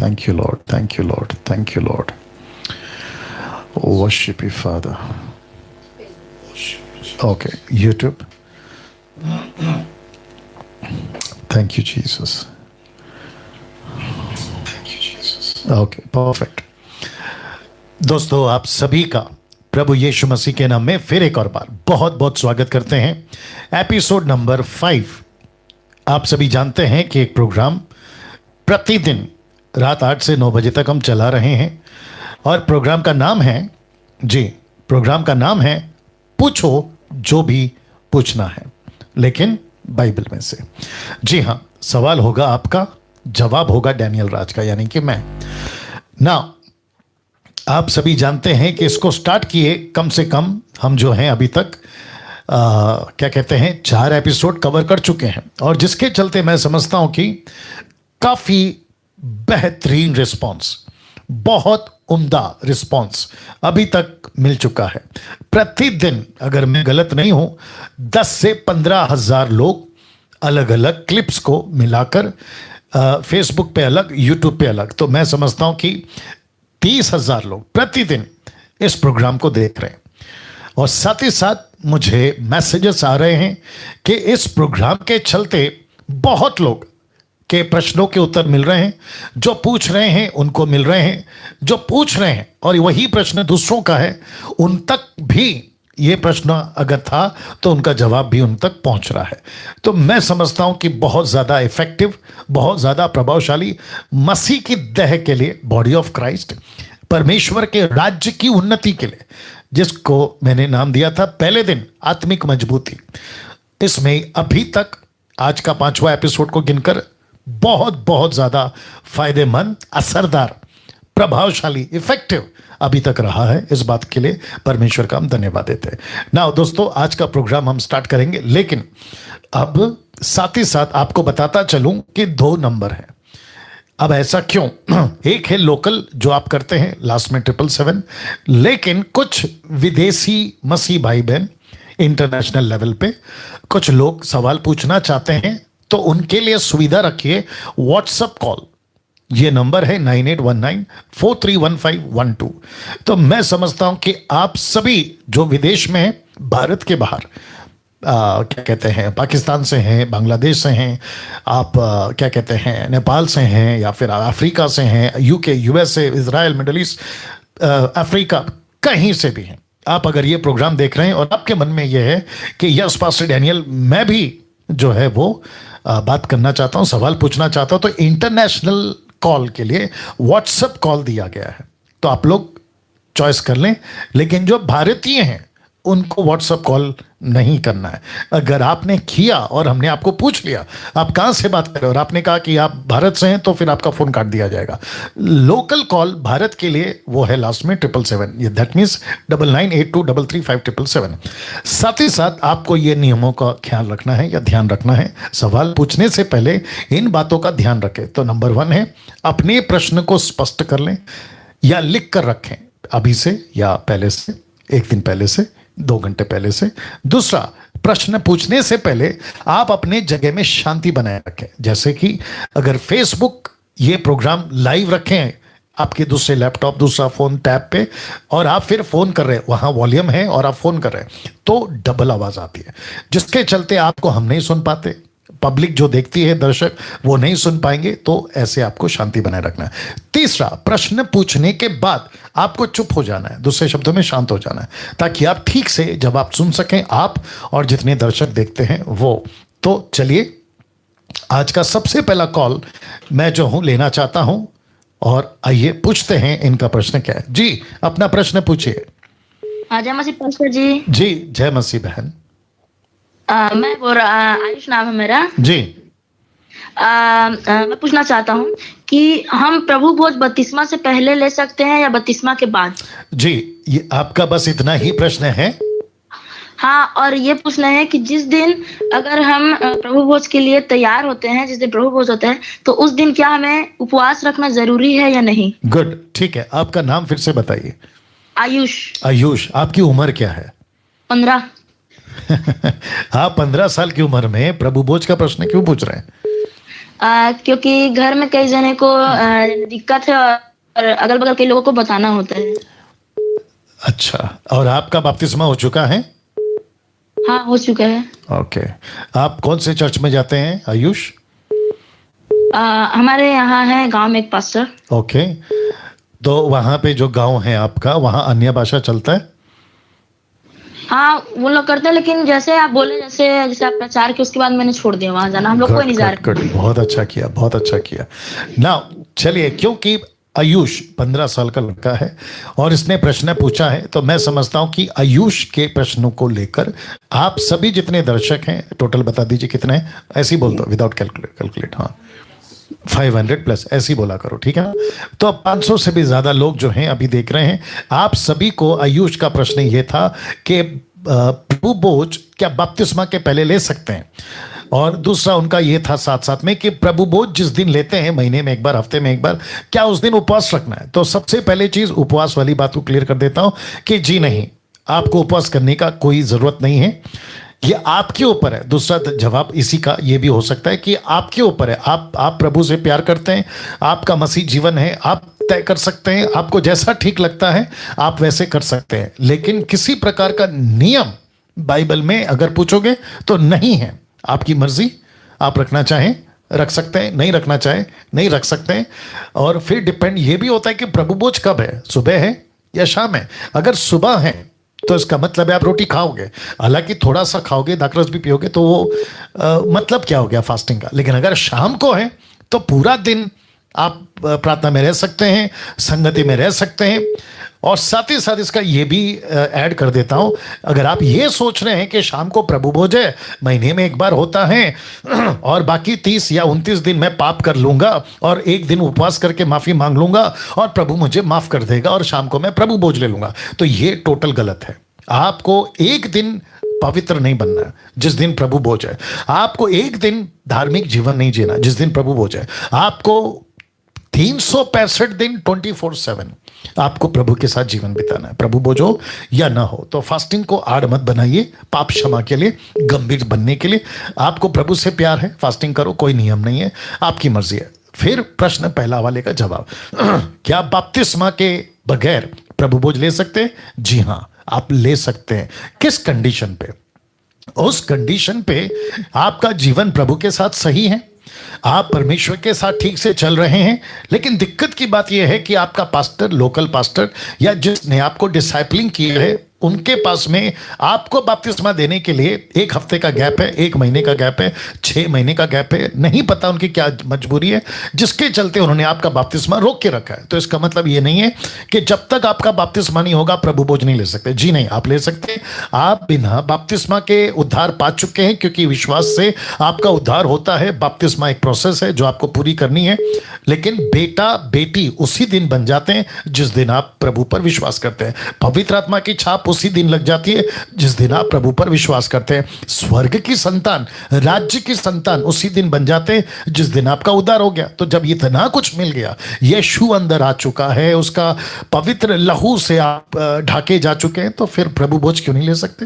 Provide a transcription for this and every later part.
Thank you, Lord. Thank you, Lord. Thank you, Lord. Worship you, Father. Okay, YouTube. Thank you, Jesus. Okay, perfect. दोस्तों, आप सभी का प्रभु यीशु मसीह के नाम में फिर एक और बार बहुत बहुत स्वागत करते हैं। Episode number 5। आप सभी जानते हैं कि एक प्रोग्राम प्रतिदिन रात 8 से 9 बजे तक हम चला रहे हैं और प्रोग्राम का नाम है प्रोग्राम का नाम है पूछो जो भी पूछना है, लेकिन बाइबल में से। जी हाँ, सवाल होगा आपका, जवाब होगा डैनियल राज का, यानी कि मैं। ना आप सभी जानते हैं कि इसको स्टार्ट किए कम से कम हम जो हैं अभी तक क्या कहते हैं 4 एपिसोड कवर कर चुके हैं, और जिसके चलते मैं समझता हूं कि काफी बेहतरीन रिस्पांस, बहुत उम्दा रिस्पांस अभी तक मिल चुका है। प्रतिदिन अगर मैं गलत नहीं हूं 10 से 15 हजार लोग अलग अलग क्लिप्स को मिलाकर फेसबुक पे अलग, यूट्यूब पे अलग, तो मैं समझता हूं कि 30,000 लोग प्रतिदिन इस प्रोग्राम को देख रहे हैं। और साथ ही साथ मुझे मैसेजेस आ रहे हैं कि इस प्रोग्राम के चलते बहुत लोग के प्रश्नों के उत्तर मिल रहे हैं, जो पूछ रहे हैं उनको मिल रहे हैं, जो पूछ रहे हैं और वही प्रश्न दूसरों का है उन तक भी ये प्रश्न अगर था तो उनका जवाब भी उन तक पहुंच रहा है। तो मैं समझता हूं कि बहुत ज़्यादा इफेक्टिव, बहुत ज़्यादा प्रभावशाली मसीह की देह के लिए, बॉडी ऑफ क्राइस्ट, परमेश्वर के राज्य की उन्नति के लिए, जिसको मैंने नाम दिया था पहले दिन आत्मिक मजबूती, इसमें अभी तक आज का 5वां एपिसोड को गिनकर बहुत बहुत ज़्यादा फायदेमंद, असरदार, प्रभावशाली, इफेक्टिव अभी तक रहा है। इस बात के लिए परमेश्वर का हम धन्यवाद देते हैं। ना दोस्तों, आज का प्रोग्राम हम स्टार्ट करेंगे, लेकिन अब साथ ही साथ आपको बताता चलूं कि 2 नंबर हैं। अब ऐसा क्यों? एक है लोकल जो आप करते हैं लास्ट में 777, लेकिन कुछ विदेशी मसीह भाई बहन इंटरनेशनल लेवल पे कुछ लोग सवाल पूछना चाहते हैं, तो उनके लिए सुविधा रखिए व्हाट्सएप कॉल। ये नंबर है 9819431512। तो मैं समझता हूं कि आप सभी जो विदेश में हैं, भारत के बाहर, क्या कहते हैं, पाकिस्तान से हैं, बांग्लादेश से हैं, आप क्या कहते हैं, नेपाल से हैं, या फिर अफ्रीका से हैं, UK, USA, Israel, middle east, Africa, कहीं से भी हैं आप, अगर ये प्रोग्राम देख रहे हैं और आपके मन में ये है कि यस पास्टर डैनियल, मैं भी जो है वो बात करना चाहता हूं, सवाल पूछना चाहता हूं, तो इंटरनेशनल कॉल के लिए व्हाट्सएप कॉल दिया गया है, तो आप लोग चॉइस कर लें। लेकिन जो भारतीय हैं उनको व्हाट्सएप कॉल नहीं करना है। अगर आपने किया और हमने आपको पूछ लिया आप कहां से बात कर रहे हो और आपने कहा कि आप भारत से हैं, तो फिर आपका फोन काट दिया जाएगा। लोकल कॉल भारत के लिए वो है लास्ट में 777, ये दैट मीन्स 9982335777। साथ ही साथ आपको ये नियमों का ख्याल रखना है या ध्यान रखना है। सवाल पूछने से पहले इन बातों का ध्यान रखें। तो नंबर 1 है, अपने प्रश्न को स्पष्ट कर लें या लिख कर रखें, अभी से या पहले से, 1 दिन पहले से, 2 घंटे पहले से। दूसरा, प्रश्न पूछने से पहले आप अपने जगह में शांति बनाए रखें। जैसे कि अगर फेसबुक ये प्रोग्राम लाइव रखें आपके दूसरे लैपटॉप, दूसरा फोन टैब पे, और आप फिर फोन कर रहे हैं, वहां वॉल्यूम है और आप फोन कर रहे हैं, तो डबल आवाज आती है, जिसके चलते आपको हम नहीं सुन पाते, पब्लिक जो देखती है, दर्शक, वो नहीं सुन पाएंगे। तो ऐसे आपको शांति बनाए रखना है। तीसरा, प्रश्न पूछने के बाद आपको चुप हो जाना है, दूसरे शब्दों में शांत हो जाना है, ताकि आप ठीक से जवाब सुन सकें, आप और जितने दर्शक देखते हैं वो। तो चलिए, आज का सबसे पहला कॉल मैं जो हूं लेना चाहता हूं, और आइए पूछते हैं इनका प्रश्न क्या है। जी, अपना प्रश्न पूछिए। जय मसीह पास्टर जी। जी, जय मसीह बहन। मैं बोल रहा, आयुष नाम है मेरा जी। मैं पूछना चाहता हूँ कि हम प्रभु भोज बपतिस्मा से पहले ले सकते हैं या बपतिस्मा के बाद? जी, ये आपका बस इतना ही प्रश्न है? हाँ, और ये पूछना है कि जिस दिन अगर हम प्रभु भोज के लिए तैयार होते हैं, जिस दिन प्रभु भोज होता है, तो उस दिन क्या हमें उपवास रखना जरूरी है या नहीं? गुड, ठीक है। आपका नाम फिर से बताइए। आयुष। आयुष, आपकी उम्र क्या है? 15। आप 15 साल की उम्र में प्रभु भोज का प्रश्न क्यों पूछ रहे हैं? क्योंकि घर में कई जने को दिक्कत है और अगल बगल के लोगों को बताना होता है। अच्छा, और आपका बपतिस्मा हो चुका है? हाँ, हो चुका है। ओके, आप कौन से चर्च में जाते हैं आयुष? हमारे यहाँ है गांव में एक पास्टर। ओके, तो वहां पे जो गांव है आपका, वहां अन्य भाषा चलता है? हाँ, वो लोग करते हैं, लेकिन जैसे आप बोले, जैसे जैसे आप प्रचार के उसके बाद मैंने छोड़ दिया वहां जाना। हम लोग कोई नहीं जा रहे। बहुत अच्छा किया, बहुत अच्छा किया। ना चलिए, क्योंकि आयुष 15 साल का लड़का है और इसने प्रश्न पूछा है, तो मैं समझता हूं कि आयुष के प्रश्नों को लेकर आप सभी जितने दर्शक हैं, टोटल बता दीजिए कितने हैं, ऐसे ही बोल दो विदाउट कैलकुलेट। हाँ, 500 प्लस ऐसी बोला करो, ठीक है ना? तो 500 से भी ज्यादा लोग जो हैं अभी देख रहे हैं। आप सभी को आयुष का प्रश्न ये था कि प्रभु भोज क्या बपतिस्मा के पहले ले सकते हैं, और दूसरा उनका ये था साथ साथ में कि प्रभु भोज जिस दिन लेते हैं, महीने में एक बार, हफ्ते में एक बार, क्या उस दिन उपवास रखना है? तो सबसे पहले चीज उपवास वाली बात को क्लियर कर देता हूं कि जी नहीं, आपको उपवास करने का कोई जरूरत नहीं है, ये आपके ऊपर है। दूसरा जवाब इसी का ये भी हो सकता है कि आपके ऊपर है, आप प्रभु से प्यार करते हैं, आपका मसीह जीवन है, आप तय कर सकते हैं, आपको जैसा ठीक लगता है आप वैसे कर सकते हैं, लेकिन किसी प्रकार का नियम बाइबल में अगर पूछोगे तो नहीं है। आपकी मर्जी, आप रखना चाहें रख सकते हैं, नहीं रखना चाहे नहीं रख सकते हैं। और फिर डिपेंड ये भी होता है कि प्रभु भोज कब है, सुबह है या शाम है। अगर सुबह है तो इसका मतलब है आप रोटी खाओगे, हालांकि थोड़ा सा खाओगे, दाखरस भी पियोगे, तो वो मतलब क्या हो गया फास्टिंग का। लेकिन अगर शाम को है तो पूरा दिन आप प्रार्थना में रह सकते हैं, संगति में रह सकते हैं। और साथ ही साथ इसका ये भी ऐड कर देता हूं, अगर आप ये सोच रहे हैं कि शाम को प्रभु भोज है, महीने में एक बार होता है और बाकी 30 या 29 दिन मैं पाप कर लूंगा और एक दिन उपवास करके माफी मांग लूंगा और प्रभु मुझे माफ कर देगा और शाम को मैं प्रभु भोज ले लूंगा, तो ये टोटल गलत है। आपको एक दिन पवित्र नहीं बनना है जिस दिन प्रभु भोज है। आपको एक दिन धार्मिक जीवन नहीं जीना जिस दिन प्रभु भोज है। आपको 365 दिन 24/7 आपको प्रभु के साथ जीवन बिताना है, प्रभु भोज हो या ना हो। तो फास्टिंग को आड़ मत बनाइए, पाप क्षमा के लिए, गंभीर बनने के लिए। आपको प्रभु से प्यार है, फास्टिंग करो, कोई नियम नहीं है, आपकी मर्जी है। फिर प्रश्न पहला वाले का जवाब, क्या बपतिस्मा के बगैर प्रभु भोज ले सकते हैं? जी हां, आप ले सकते हैं। किस कंडीशन पे? उस कंडीशन पे आपका जीवन प्रभु के साथ सही है, आप परमेश्वर के साथ ठीक से चल रहे हैं। लेकिन दिक्कत की बात यह है कि आपका पास्टर, लोकल पास्टर या जिसने आपको डिसाइपलिंग किया है, उनके पास में आपको बपतिस्मा देने के लिए 1 हफ्ते का गैप है, 1 महीने का गैप है, 6 महीने का गैप है। नहीं पता उनकी क्या मजबूरी है जिसके चलते उन्होंने आपका बपतिस्मा रोक के रखा है। तो इसका मतलब ये नहीं है कि जब तक आपका बपतिस्मा नहीं होगा प्रभु भोज नहीं ले सकते। जी नहीं, आप ले सकते हैं। आप बिना बपतिस्मा के उद्धार पा चुके हैं, क्योंकि विश्वास से आपका उद्धार होता है। बपतिस्मा एक प्रोसेस है जो आपको पूरी करनी है। लेकिन बेटा बेटी उसी दिन बन जाते हैं जिस दिन आप प्रभु पर विश्वास करते हैं। पवित्र आत्मा की छाप उसी दिन लग जाती है जिस दिन आप प्रभु पर विश्वास करते हैं। स्वर्ग की संतान, राज्य की संतान उसी दिन बन जाते हैं जिस दिन आपका उद्धार हो गया। तो जब इतना कुछ मिल गया, यीशु अंदर आ चुका है, उसका पवित्र लहू से आप ढाके जा चुके हैं, तो फिर प्रभु भोज क्यों नहीं ले सकते?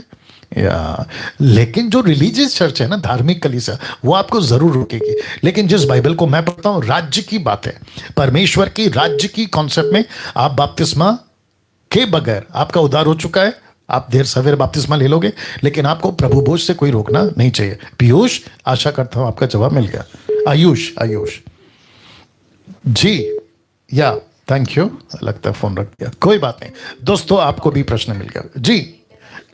या लेकिन जो रिलीजियस चर्च है ना, धार्मिक कलीसिया, वो आपको जरूर रोकेगी। लेकिन जिस बाइबल को मैं पढ़ता हूं, राज्य की बात है, परमेश्वर की राज्य की कॉन्सेप्ट में आप बपतिस्मा के बगैर, आपका उद्धार हो चुका है, आप देर सवेर बपतिस्मा ले लोगे, लेकिन आपको प्रभु भोज से कोई रोकना नहीं चाहिए। पीयूष, आशा करता हूं आपका जवाब मिल गया। आयुष जी, या थैंक यू, लगता है फोन रख दिया, कोई बात नहीं दोस्तों, आपको भी प्रश्न मिल गया जी।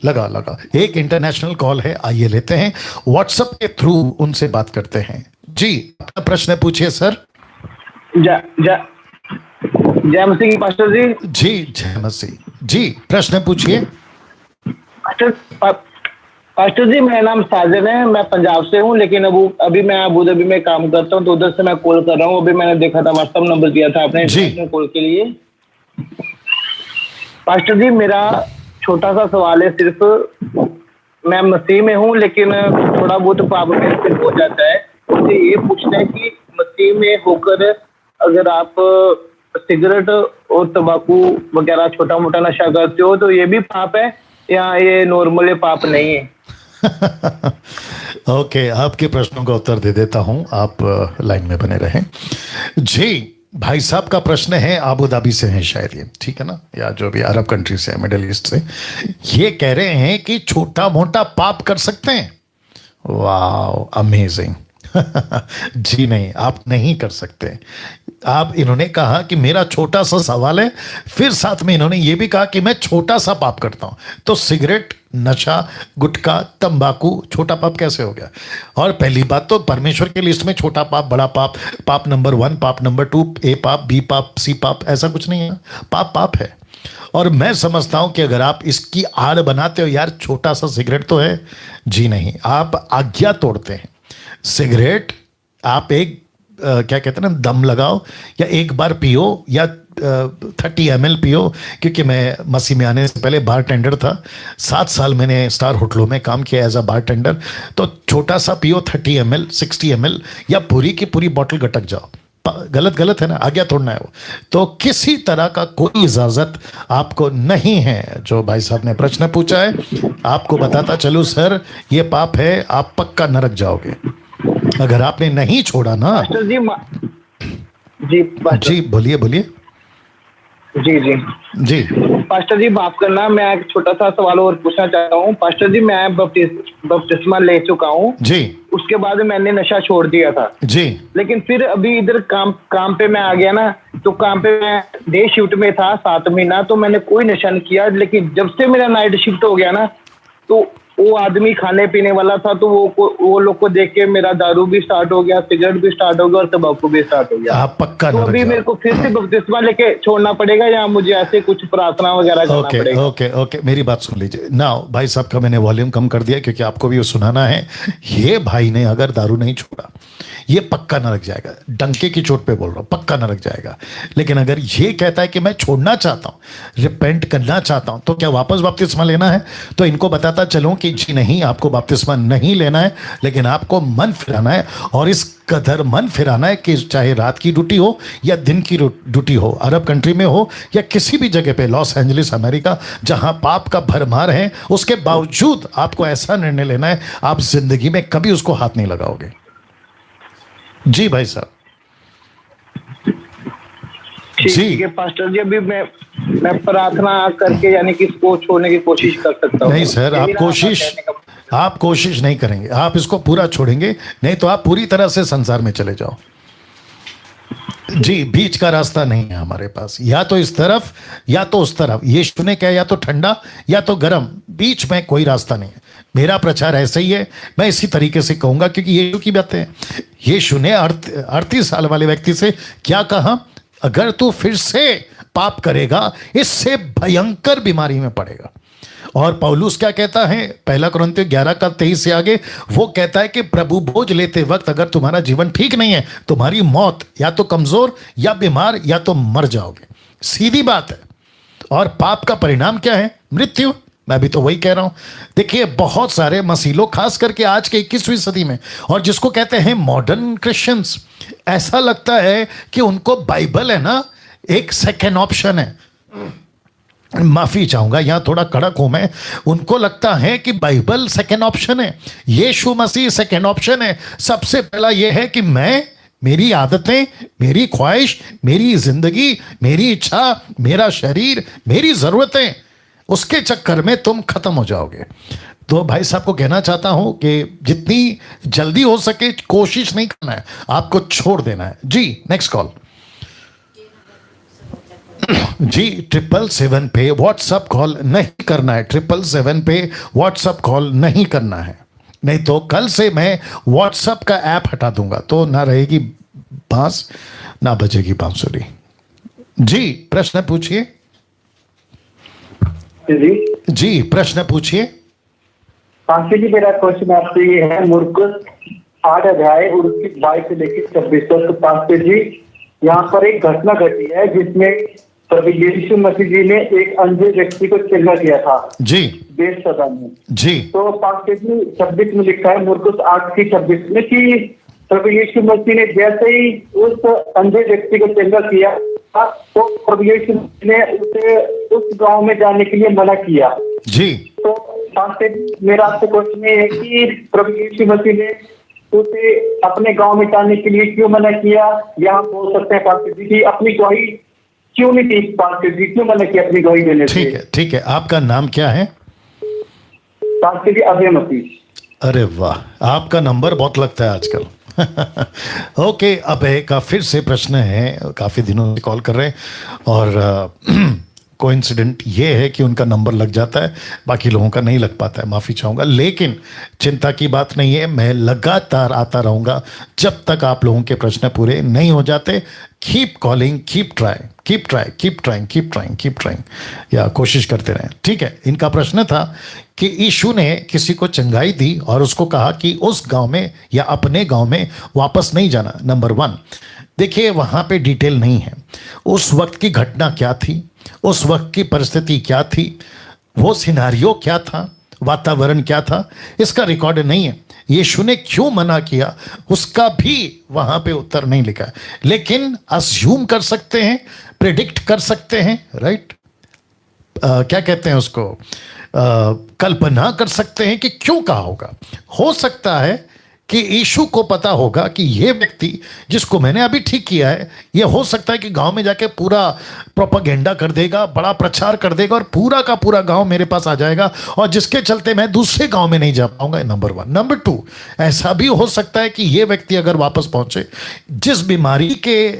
लगा एक इंटरनेशनल कॉल है, आइए लेते हैं, व्हाट्सएप के थ्रू उनसे बात करते हैं। जी, अपना प्रश्न पूछिए सर। जय मसीह पास्टर जी। जी जय मसीह जी, प्रश्न पूछिए। पास्टर जी, मेरा नाम साजन है, मैं पंजाब से हूँ, लेकिन अभी मैं अबू धाबी में काम करता हूँ, तो उधर से मैं कॉल कर रहा हूँ। अभी मैंने देखा था, व्हाट्सएप नंबर दिया था आपने कॉल के लिए। पास्टर जी, मेरा छोटा सा सवाल है, सिर्फ मैं मसीह में हूँ, लेकिन थोड़ा बहुत पाप मेरे से हो जाता है। मुझे ये पूछना है कि मसीह में होकर अगर आप सिगरेट और तंबाकू वगैरह छोटा मोटा नशा करते हो, तो ये भी पाप है या ये नॉर्मल पाप नहीं है? ओके, आपके प्रश्नों का उत्तर दे देता हूं, आप लाइन में बने रहें। जी, भाई साहब का प्रश्न है, आबू धाबी से है शायद ये, ठीक है ना, या जो भी अरब कंट्री से, मिडिल ईस्ट से। ये कह रहे हैं कि छोटा मोटा पाप कर सकते हैं। वाह, अमेजिंग। जी नहीं, आप नहीं कर सकते। आप, इन्होंने कहा कि मेरा छोटा सा सवाल है, फिर साथ में इन्होंने ये भी कहा कि मैं छोटा सा पाप करता हूं। तो सिगरेट, नशा, गुटखा, तंबाकू छोटा पाप कैसे हो गया? और पहली बात तो परमेश्वर की लिस्ट में छोटा पाप, बड़ा पाप, पाप नंबर 1, पाप नंबर 2, ए पाप, बी पाप, सी पाप, ऐसा कुछ नहीं है। पाप पाप है। और मैं समझता हूं कि अगर आप इसकी आड़ बनाते हो, यार छोटा सा सिगरेट तो है, जी नहीं, आप आज्ञा तोड़ते हैं। सिगरेट आप एक क्या कहते हैं ना, दम लगाओ, या एक बार पियो, या 30 ml पियो। क्योंकि मैं मसीह में आने से पहले बार टेंडर था, 7 साल मैंने स्टार होटलों में काम किया एज अ बार टेंडर। तो छोटा सा पियो, 30 ml, 60 ml, या पूरी की पूरी बॉटल गटक जाओ। गलत गलत है ना, आज्ञा तोड़ना है वो। तो किसी तरह का कोई इजाजत आपको नहीं है। जो भाई साहब ने प्रश्न पूछा है, आपको बताता चलूं सर, ये पाप है, आप पक्का नरक जाओगे अगर आपने नहीं छोड़ा ना। पास्टर जी जी बोलिए बोलिए। जी जी जी पास्टर जी, माफ करना, मैं एक छोटा सा सवाल और पूछना चाहता हूँ। पास्टर जी, मैं बपतिस्मा ले चुका हूँ जी, उसके बाद मैंने नशा छोड़ दिया था जी, लेकिन फिर अभी इधर काम पे मैं आ गया ना, तो काम पे मैं डे शिफ्ट में था 7 महीना, तो मैंने कोई नशा नहीं किया। लेकिन जब से मेरा नाइट शिफ्ट हो गया ना, तो वो आदमी खाने पीने वाला था, तो वो लोग को देख के मेरा दारू भी स्टार्ट हो गया, सिगरेट भी स्टार्ट हो गया, और तंबाकू भी स्टार्ट हो गया। आप पक्का तो नरक अभी जाओ। मेरे को फिर से बपतिस्मा लेके छोड़ना पड़ेगा, या मुझे ऐसे कुछ प्रार्थना वगैरह करना ओके पड़ेगा? ओके ओके, मेरी बात सुन लीजिए ना। भाई साहब का मैंने वॉल्यूम कम कर दिया क्योंकि आपको भी वो सुनाना है। ये भाई ने अगर दारू नहीं छोड़ा, ये पक्का नरक जाएगा। डंके की चोट पे बोल रहा हूं, पक्का नरक जाएगा। लेकिन अगर ये कहता है कि मैं छोड़ना चाहता हूं, रिपेंट करना चाहता हूं, तो क्या वापस बपतिस्मा लेना है? तो इनको बताता चलूं कि जी नहीं, आपको बपतिस्मा नहीं लेना है, लेकिन आपको मन फिराना है। और इस कदर मन फिराना है कि चाहे रात की ड्यूटी हो या दिन की ड्यूटी हो, अरब कंट्री में हो या किसी भी जगह पे, लॉस एंजलिस अमेरिका, जहां पाप का भरमार है, उसके बावजूद आपको ऐसा निर्णय लेना है, आप जिंदगी में कभी उसको हाथ नहीं लगाओगे। जी भाई साहब। ठीक है पास्टर जी, अभी मैं प्रार्थना करके यानी कि इसको छोड़ने की कोशिश कर सकता हूँ? नहीं सर, आप कोशिश नहीं करेंगे, आप इसको पूरा छोड़ेंगे, नहीं तो आप पूरी तरह से संसार में चले जाओ। जी, बीच का रास्ता नहीं है हमारे पास, या तो इस तरफ या तो उस तरफ। यीशु ने कहा या तो ठंडा या तो गर्म, बीच में कोई रास्ता नहीं है। मेरा प्रचार ऐसे ही है, मैं इसी तरीके से कहूंगा, क्योंकि यीशु की बातें हैं। यीशु ने 38 साल वाले व्यक्ति से क्या कहा? अगर तू फिर से पाप करेगा, इससे भयंकर बीमारी में पड़ेगा। और पौलुस क्या कहता है? 1 कुरिन्थियों 11:23 से आगे वो कहता है कि प्रभु भोज लेते वक्त अगर तुम्हारा जीवन ठीक नहीं है, तुम्हारी मौत या तो कमजोर या बीमार या तो मर जाओगे। सीधी बात है। और पाप का परिणाम क्या है? मृत्यु। मैं भी तो वही कह रहा हूं। देखिए, बहुत सारे मसीलों, खास करके आज के 21वीं सदी में, और जिसको कहते हैं मॉडर्न क्रिश्चियंस, ऐसा लगता है कि उनको बाइबल है ना एक सेकेंड ऑप्शन है। माफी चाहूंगा, यहां थोड़ा कड़क हूं मैं। उनको लगता है कि बाइबल सेकेंड ऑप्शन है, यीशु मसीह सेकेंड ऑप्शन है। सबसे पहला यह है कि मेरी आदतें, मेरी ख्वाहिश, मेरी जिंदगी, मेरी इच्छा, मेरा शरीर, मेरी जरूरतें, उसके चक्कर में तुम खत्म हो जाओगे। तो भाई साहब को कहना चाहता हूं कि जितनी जल्दी हो सके कोशिश नहीं करना है, आपको छोड़ देना है। जी, नेक्स्ट कॉल। जी, 777 पे व्हाट्सएप कॉल नहीं करना है। 777 पे व्हाट्सएप कॉल नहीं करना है, नहीं तो कल से मैं व्हाट्सएप का ऐप हटा दूंगा, तो ना रहेगी बांस ना बजेगी बांसुरी। जी, प्रश्न पूछिए। जी, प्रश्न पूछिए। पास्टर जी, मेरा क्वेश्चन आपसे ये है, मुर्कुस 8 अध्याय और उसकी 22 से लेकर 26 तक। तो पास्टर जी, यहाँ पर एक घटना घटी है जिसमें प्रभु यीशु मसीह जी ने एक अंधे व्यक्ति को चंगा किया था। जी, बेसदा में। जी, तो पास्टर जी 26 में लिखा है, मुर्कुस 8:26 में, कि प्रभु यीशु मसीह ने जैसे ही उस अंधे व्यक्ति को चंगा किया, तो प्रभु यीशु ने उसे उस गांव में जाने के लिए मना किया। जी, तो पास्टर मेरा आपसे क्वेश्चन ये है कि प्रभु यीशु मसीह ने उसे अपने गांव में जाने के लिए क्यों मना किया, या हम बोल सकते हैं पास्टर जी की अपनी गवाही क्यों नहीं दी, पास्टर जी क्यों मना किया अपनी गवाही देने से? ठीक है। आपका नाम क्या है? पास्टर जी अभय मसीह। अरे वाह, आपका नंबर बहुत लगता है आजकल। ओके, अभय का फिर से प्रश्न है, काफी दिनों से कॉल कर रहे हैं और कोइंसिडेंट ये है कि उनका नंबर लग जाता है, बाकी लोगों का नहीं लग पाता है, माफ़ी चाहूँगा, लेकिन चिंता की बात नहीं है, मैं लगातार आता रहूँगा जब तक आप लोगों के प्रश्न पूरे नहीं हो जाते। कीप कॉलिंग, कीप ट्राइंग, या कोशिश करते रहें। ठीक है, इनका प्रश्न था कि यीशु ने किसी को चंगाई दी और उसको कहा कि उस गांव में या अपने गांव में वापस नहीं जाना। नंबर 1, देखिए वहाँ पे डिटेल नहीं है, उस वक्त की घटना क्या थी, उस वक्त की परिस्थिति क्या थी, वो सिनारियो क्या था, वातावरण क्या था, इसका रिकॉर्ड नहीं है। यीशु ने क्यों मना किया उसका भी वहां पे उत्तर नहीं लिखा है, लेकिन अस्यूम कर सकते हैं, प्रिडिक्ट कर सकते हैं, राइट? क्या कहते हैं उसको, कल्पना कर सकते हैं कि क्यों कहा होगा। हो सकता है कि यीशु को पता होगा कि ये व्यक्ति जिसको मैंने अभी ठीक किया है, ये हो सकता है कि गांव में जाके पूरा प्रोपेगेंडा कर देगा, बड़ा प्रचार कर देगा और पूरा का पूरा गांव मेरे पास आ जाएगा, और जिसके चलते मैं दूसरे गांव में नहीं जा पाऊंगा। नंबर 1। नंबर 2, ऐसा भी हो सकता है कि ये व्यक्ति अगर वापस पहुंचे, जिस बीमारी के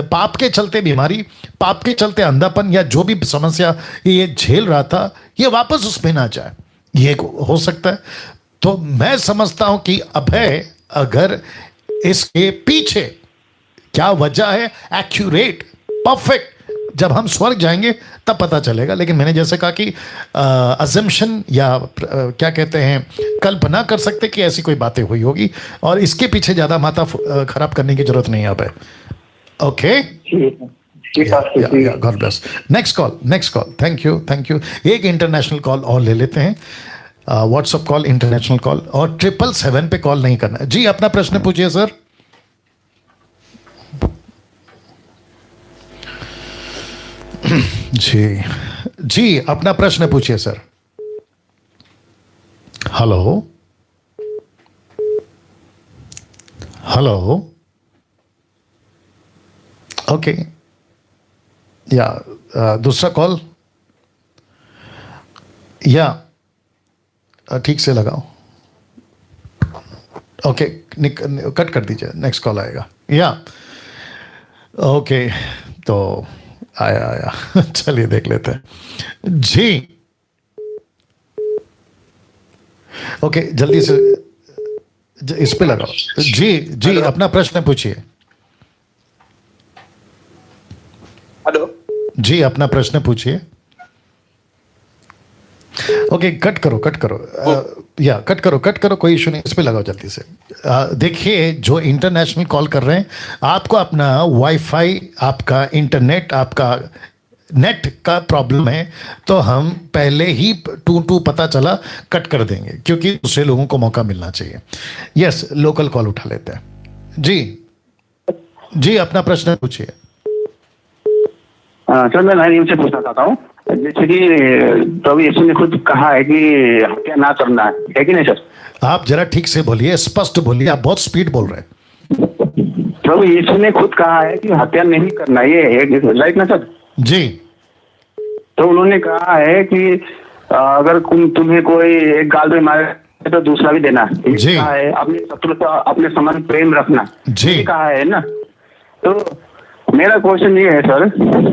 पाप के चलते बीमारी, पाप के चलते अंधापन या जो भी समस्या ये झेल रहा था, ये वापस उसमें ना जाए, ये हो सकता है। तो मैं समझता हूं कि अभय अगर इसके पीछे क्या वजह है, एक्यूरेट, परफेक्ट, जब हम स्वर्ग जाएंगे तब पता चलेगा। लेकिन मैंने जैसे कहा कि अजम्पशन या क्या कहते हैं, कल्पना कर सकते कि ऐसी कोई बातें हुई होगी, और इसके पीछे ज्यादा माथा खराब करने की जरूरत नहीं है Abhay. Okay, god bless. Next call. Thank you. एक इंटरनेशनल कॉल और ले लेते हैं, व्हाट्सएप कॉल, इंटरनेशनल कॉल, और 777 पे कॉल नहीं करना है। जी, अपना प्रश्न पूछिए सर। जी अपना प्रश्न पूछिए सर। हेलो, ओके, या दूसरा कॉल, या ठीक से लगाओ। ओके, कट कर दीजिए, नेक्स्ट कॉल आएगा। या ओके, तो आया चलिए देख लेते हैं। जी ओके, जल्दी से इस पे लगाओ। जी अपना प्रश्न पूछिए। हेलो जी, अपना प्रश्न पूछिए। ओके, कट करो, कट करो, कोई इशू नहीं, इस पे लगाओ जल्दी से। देखिए, जो इंटरनेशनल कॉल कर रहे हैं, आपको अपना वाईफाई, आपका इंटरनेट, आपका नेट का प्रॉब्लम है, तो हम पहले ही टू पता चला कट कर देंगे, क्योंकि दूसरे लोगों को मौका मिलना चाहिए। यस, लोकल कॉल उठा लेते हैं। जी अपना प्रश्न पूछिए। सर, मैं लाइन से पूछना चाहता हूँ, जैसे कि प्रभु यीशु ने खुद कहा है कि हत्या ना करना है कि नहीं सर? आप जरा ठीक से बोलिए, स्पष्ट बोलिए, आप बहुत स्पीड बोल रहे हैं। प्रभु यीशु ने खुद कहा है कि हत्या नहीं करना, ये राइट ना सर? जी। तो उन्होंने कहा है कि अगर तुम्हें कोई एक गाल में मारे तो दूसरा भी देना। जी। कहा है अपने शत्रु से अपने समान प्रेम रखना। जी। कहा है ना। तो मेरा क्वेश्चन ये है सर,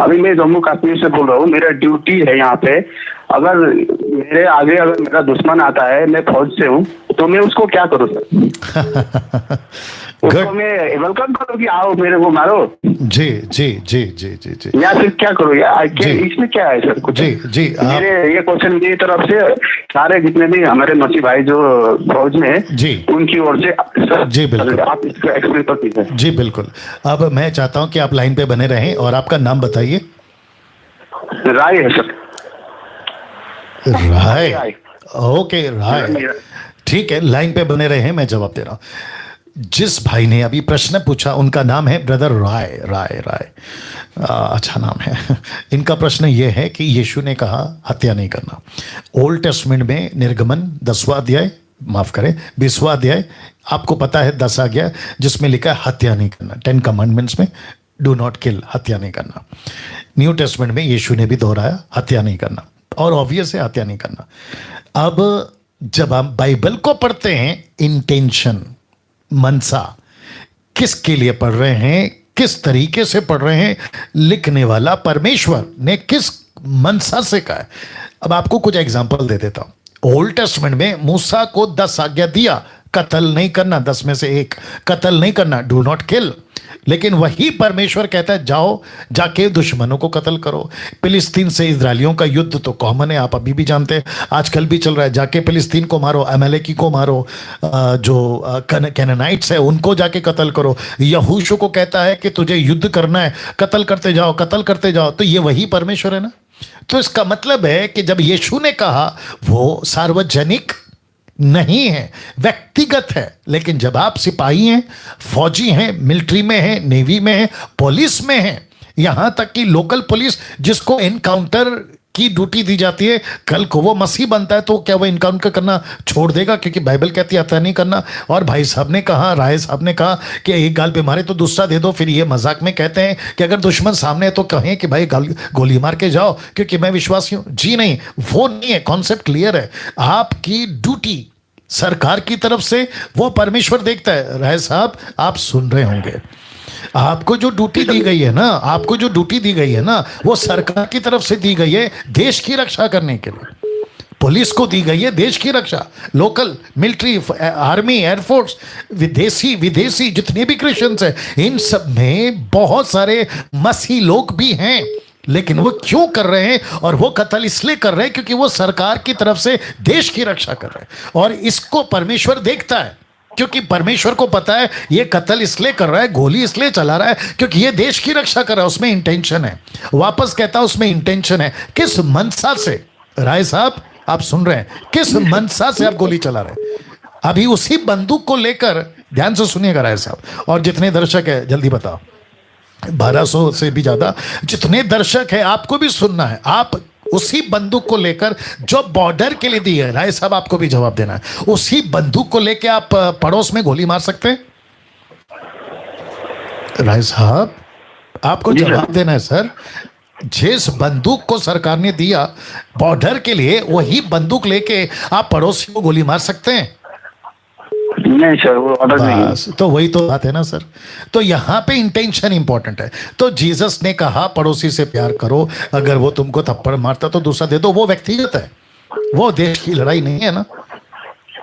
अभी मैं जम्मू कश्मीर से बोल रहा हूँ, मेरा ड्यूटी है यहाँ पे। अगर मेरे आगे अगर मेरा दुश्मन आता है, मैं फौज से हूँ, तो मैं उसको क्या करूँ सर? उसको मैं वेलकम करूँ कि आओ मेरे को मारो? जी। या फिर क्या करूँ यार, इसमें क्या है सर? कुछ जी मेरे ये क्वेश्चन मेरी तरफ से सारे जितने भी हमारे मसीह भाई जो फौज में है, जी, उनकी ओर से। जी बिल्कुल, आप इसको एक्सप्लेन कर दीजिए। जी बिल्कुल। अब मैं चाहता हूँ कि आप लाइन पे बने रहें, और आपका नाम बताइए। राय है सर। राय, ओके, राय, ठीक है, लाइन पे बने रहे, मैं जवाब दे रहा हूं। जिस भाई ने अभी प्रश्न पूछा उनका नाम है ब्रदर राय राय राय, अच्छा नाम है। इनका प्रश्न यह है कि यीशु ने कहा हत्या नहीं करना। ओल्ड टेस्टमेंट में निर्गमन 10वां अध्याय, माफ करें 20वां अध्याय, आपको पता है 10 आज्ञा जिसमें लिखा है हत्या नहीं करना। 10 कमांडमेंट्स में डू नॉट किल, हत्या नहीं करना। न्यू टेस्टमेंट में यीशु ने भी दोहराया हत्या नहीं करना, और ऑब्वियस है हत्या नहीं करना। अब जब हम बाइबल को पढ़ते हैं, इंटेंशन, मनसा, किसके लिए पढ़ रहे हैं, किस तरीके से पढ़ रहे हैं, लिखने वाला परमेश्वर ने किस मनसा से कहा है। अब आपको कुछ एग्जांपल दे देता हूं। ओल्ड टेस्टमेंट में मूसा को 10 आज्ञा दिया, कत्ल नहीं करना, 10 में से एक, कत्ल नहीं करना, डू नॉट किल। लेकिन वही परमेश्वर कहता है जाओ जाके दुश्मनों को कत्ल करो। फिलिस्तीन से इजरायलियों का युद्ध तो कॉमन है, आप अभी भी जानते हैं, आजकल भी चल रहा है। जाके फिलिस्तीन को मारो, अमेलेकी को मारो, जो कैनानाइट्स है उनको जाके कत्ल करो। यहोशू को कहता है कि तुझे युद्ध करना है, कत्ल करते जाओ, कत्ल करते जाओ। तो ये वही परमेश्वर है ना। तो इसका मतलब है कि जब यीशु ने कहा, वो सार्वजनिक नहीं है, व्यक्तिगत है। लेकिन जब आप सिपाही हैं, फौजी हैं, मिलिट्री में हैं, नेवी में हैं, पुलिस में हैं, यहां तक कि लोकल पुलिस जिसको एनकाउंटर की ड्यूटी दी जाती है, कल को वो मसीह बनता है तो क्या वो इनकाउंटर करना छोड़ देगा? क्योंकि बाइबल कहती है हत्या नहीं करना। और भाई साहब ने कहा, राय साहब ने कहा कि एक गाल पे मारे तो दूसरा दे दो। फिर ये मजाक में कहते हैं कि अगर दुश्मन सामने है तो कहें कि भाई गोली मार के जाओ क्योंकि मैं विश्वासी हूं। जी नहीं, वो नहीं है। कॉन्सेप्ट क्लियर है। आपकी ड्यूटी सरकार की तरफ से वो परमेश्वर देखता है। राय साहब आप सुन रहे होंगे, आपको जो ड्यूटी दी गई है ना, आपको जो ड्यूटी दी गई है ना, वो सरकार की तरफ से दी गई है देश की रक्षा करने के लिए। पुलिस को दी गई है देश की रक्षा, लोकल मिलिट्री, आर्मी, एयरफोर्स, विदेशी जितने भी क्रिश्चियंस हैं, इन सब में बहुत सारे मसीही लोग भी हैं। लेकिन वो क्यों कर रहे हैं? और वो कत्ल इसलिए कर रहे हैं क्योंकि वो सरकार की तरफ से देश की रक्षा कर रहे हैं। और इसको परमेश्वर देखता है, क्योंकि परमेश्वर को पता है ये कत्ल इसलिए कर रहा है, गोली इसलिए चला रहा है क्योंकि ये देश की रक्षा कर रहा है। उसमें इंटेंशन है। वापस कहता है उसमें इंटेंशन है। किस मनसा से? राय साहब आप सुन रहे हैं, किस मनसा से आप गोली चला रहे हैं? अभी उसी बंदूक को लेकर, ध्यान से सुनिएगा राय साहब और जितने दर्शक है, जल्दी बताओ, 1200 से भी ज्यादा जितने दर्शक है, आपको भी सुनना है। आप उसी बंदूक को लेकर जो बॉर्डर के लिए दी है, राय साहब आपको भी जवाब देना है, उसी बंदूक को लेकर आप पड़ोस में गोली मार सकते हैं? राय साहब आपको जवाब देना है सर। जिस बंदूक को सरकार ने दिया बॉर्डर के लिए, वही बंदूक लेके आप पड़ोसी को गोली मार सकते हैं? नहीं सर, वो ऑर्डर नहीं। तो वही तो बात है ना सर। तो यहाँ पे इंटेंशन इंपॉर्टेंट है। तो जीसस ने कहा पड़ोसी से प्यार करो, अगर वो तुमको थप्पड़ मारता तो दूसरा दे दो। वो व्यक्तिगत है, वो देश की लड़ाई नहीं है ना।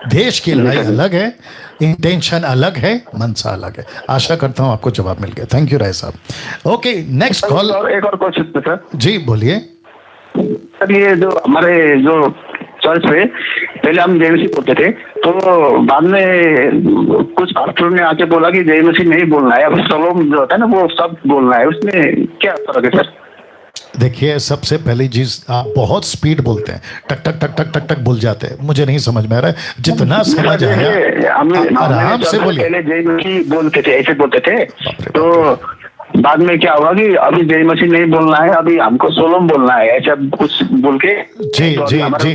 देश की लड़ाई अलग है, इंटेंशन अलग है, मनसा अलग है। आशा करता हूं आपको जवाब मिल गया। थैंक यू राय साहब। Okay, next call. एक और क्वेश्चन सर। जी बोलिए सर। ये जो हमारे जो चर्च में पहले हम जय मसीह बोलते थे, तो बाद में कुछ पास्टरों ने आके बोला कि जय मसीह नहीं बोलना है, अब सलोम जो होता है ना वो सब बोलना है। उसमें क्या फर्क है सर? देखिए, सबसे पहली चीज, आप बहुत स्पीड बोलते हैं, टक टक टक टक टक टक बोल जाते हैं। मुझे नहीं समझ में आ रहा है, जितना समझ आया आराम से बोलिए। पहले जय मसीह बोलते थे, ऐसे बोलते थे, तो बाद में क्या होगा कि अभी जय मसीह नहीं बोलना है, अभी हमको सोलोम बोलना है, ऐसा कुछ बोल के। जी जी जी जी,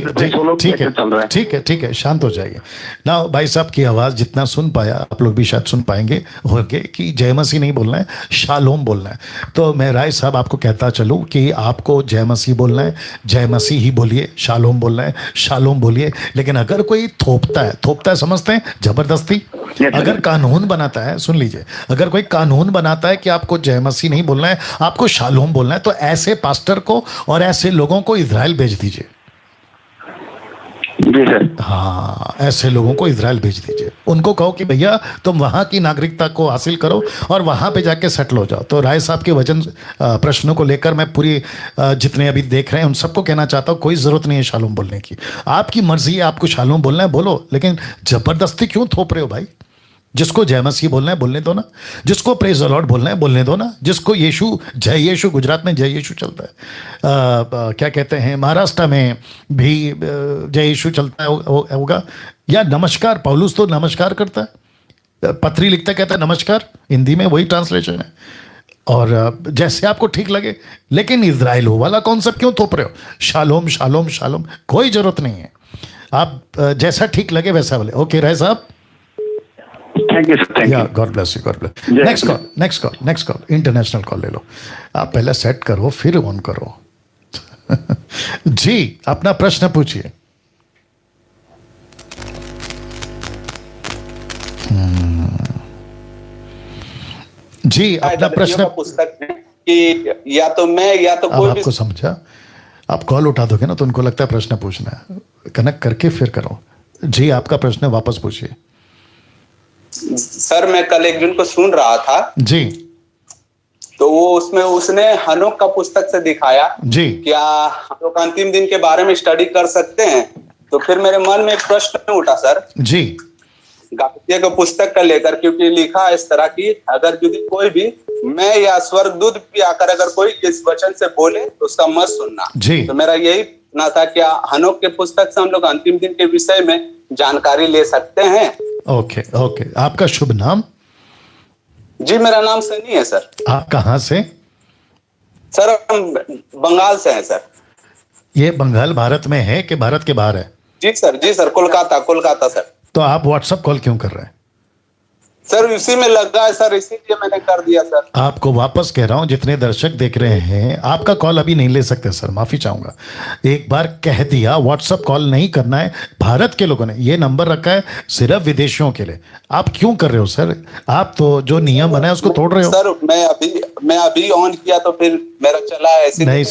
ठीक है ठीक है ठीक है, शांत हो जाइए ना। भाई साहब की आवाज़ जितना सुन पाया, आप लोग भी शायद सुन पाएंगे होंगे कि जय मसीह नहीं बोलना है, शालोम बोलना है। तो मैं राय साहब आपको कहता चलूँ कि आपको जय मसीह बोलना है, जय मसीह ही बोलिए, शालोम बोलना है, शालोम बोलिए। लेकिन अगर कोई थोपता है समझते हैं जबरदस्ती, अगर कानून बनाता है, सुन लीजिए, अगर कोई कानून बनाता है कि आपको जय मसीह नहीं बोलना है, आपको शालोम बोलना है, तो ऐसे पास्टर को और ऐसे लोगों को इजराइल भेज दीजिए। जी सर। हाँ, ऐसे लोगों को इजराइल भेज दीजिए। उनको कहो कि भैया तुम वहां की नागरिकता को हासिल करो और वहां पे जाके सेटल हो जाओ। तो राय साहब के वचन प्रश्नों को लेकर मैं पूरी जितने अभी देख रहे हैं उन सबको कहना चाहता हूँ, कोई जरूरत नहीं है शालोम बोलने की। आपकी मर्जी है, आपको शालोम बोलना है बोलो, लेकिन जबरदस्ती क्यों थोप रहे हो भाई? जिसको जय मसीह बोलना है बोलने दो ना, जिसको प्रेज द लॉर्ड बोलना है बोलने दो ना, जिसको यीशु, जय यीशु, गुजरात में जय यीशु चलता है, क्या कहते हैं, महाराष्ट्र में भी जय यीशु चलता है होगा, या नमस्कार, पौलुस तो नमस्कार करता है। पत्री लिखता कहता है नमस्कार, हिंदी में वही ट्रांसलेशन है। और जैसे आपको ठीक लगे, लेकिन इजराइल हो वाला कॉन्सेप्ट क्यों थोप रहे हो? शालोम शालोम शालोम, कोई जरूरत नहीं है। आप जैसा ठीक लगे वैसा बोले। ओके राय साहब, thank you sir, thank you. God bless you, god bless. Next call international call ले लो। आप पहले सेट करो फिर ऑन करो। जी अपना प्रश्न पूछिए। जी अपना प्रश्न। पुस्तक में कि या तो मैं या तो कोई भी। आपको समझा? आप कॉल उठा दोगे ना तो उनको लगता है प्रश्न पूछना है, कनेक्ट करके फिर करो। जी आपका प्रश्न वापस पूछिए। सर मैं कल एक दिन को सुन रहा था जी, तो वो उसमें उसने हनोक का पुस्तक से दिखाया जी, क्या हम लोग अंतिम दिन के बारे में स्टडी कर सकते हैं? तो फिर मेरे मन में एक प्रश्न उठा सर जी, गालातिया के पुस्तक का लेकर, क्योंकि लिखा इस तरह की, अगर यदि कोई भी मैं या स्वर्गदूत भी आकर अगर कोई इस वचन से बोले तो उसका मत सुनना। जी। तो मेरा यही ना था, क्या हनोक के पुस्तक से हम लोग अंतिम दिन के विषय में जानकारी ले सकते हैं? Okay okay. आपका शुभ नाम? जी मेरा नाम सनी है सर। आप कहाँ से? सर हम बंगाल से हैं सर। ये बंगाल भारत में है कि भारत के बाहर है? जी सर, कोलकाता सर। तो आप व्हाट्सएप कॉल क्यों कर रहे हैं? सर इसी में लगा है सर, इसीलिए मैंने कर दिया सर। आपको वापस कह रहा हूं, जितने दर्शक देख रहे हैं, आपका कॉल अभी नहीं ले सकते सर, माफी चाहूंगा। एक बार कह दिया, व्हाट्सएप कॉल नहीं करना है। भारत के लोगों ने ये नंबर रखा है सिर्फ विदेशियों के लिए। आप क्यों कर रहे हो सर? आप तो जो नियम बना है उसको तोड़ रहे हो। सर मैं अभी ऑन किया तो फिर मेरा चला ऐसे। नहीं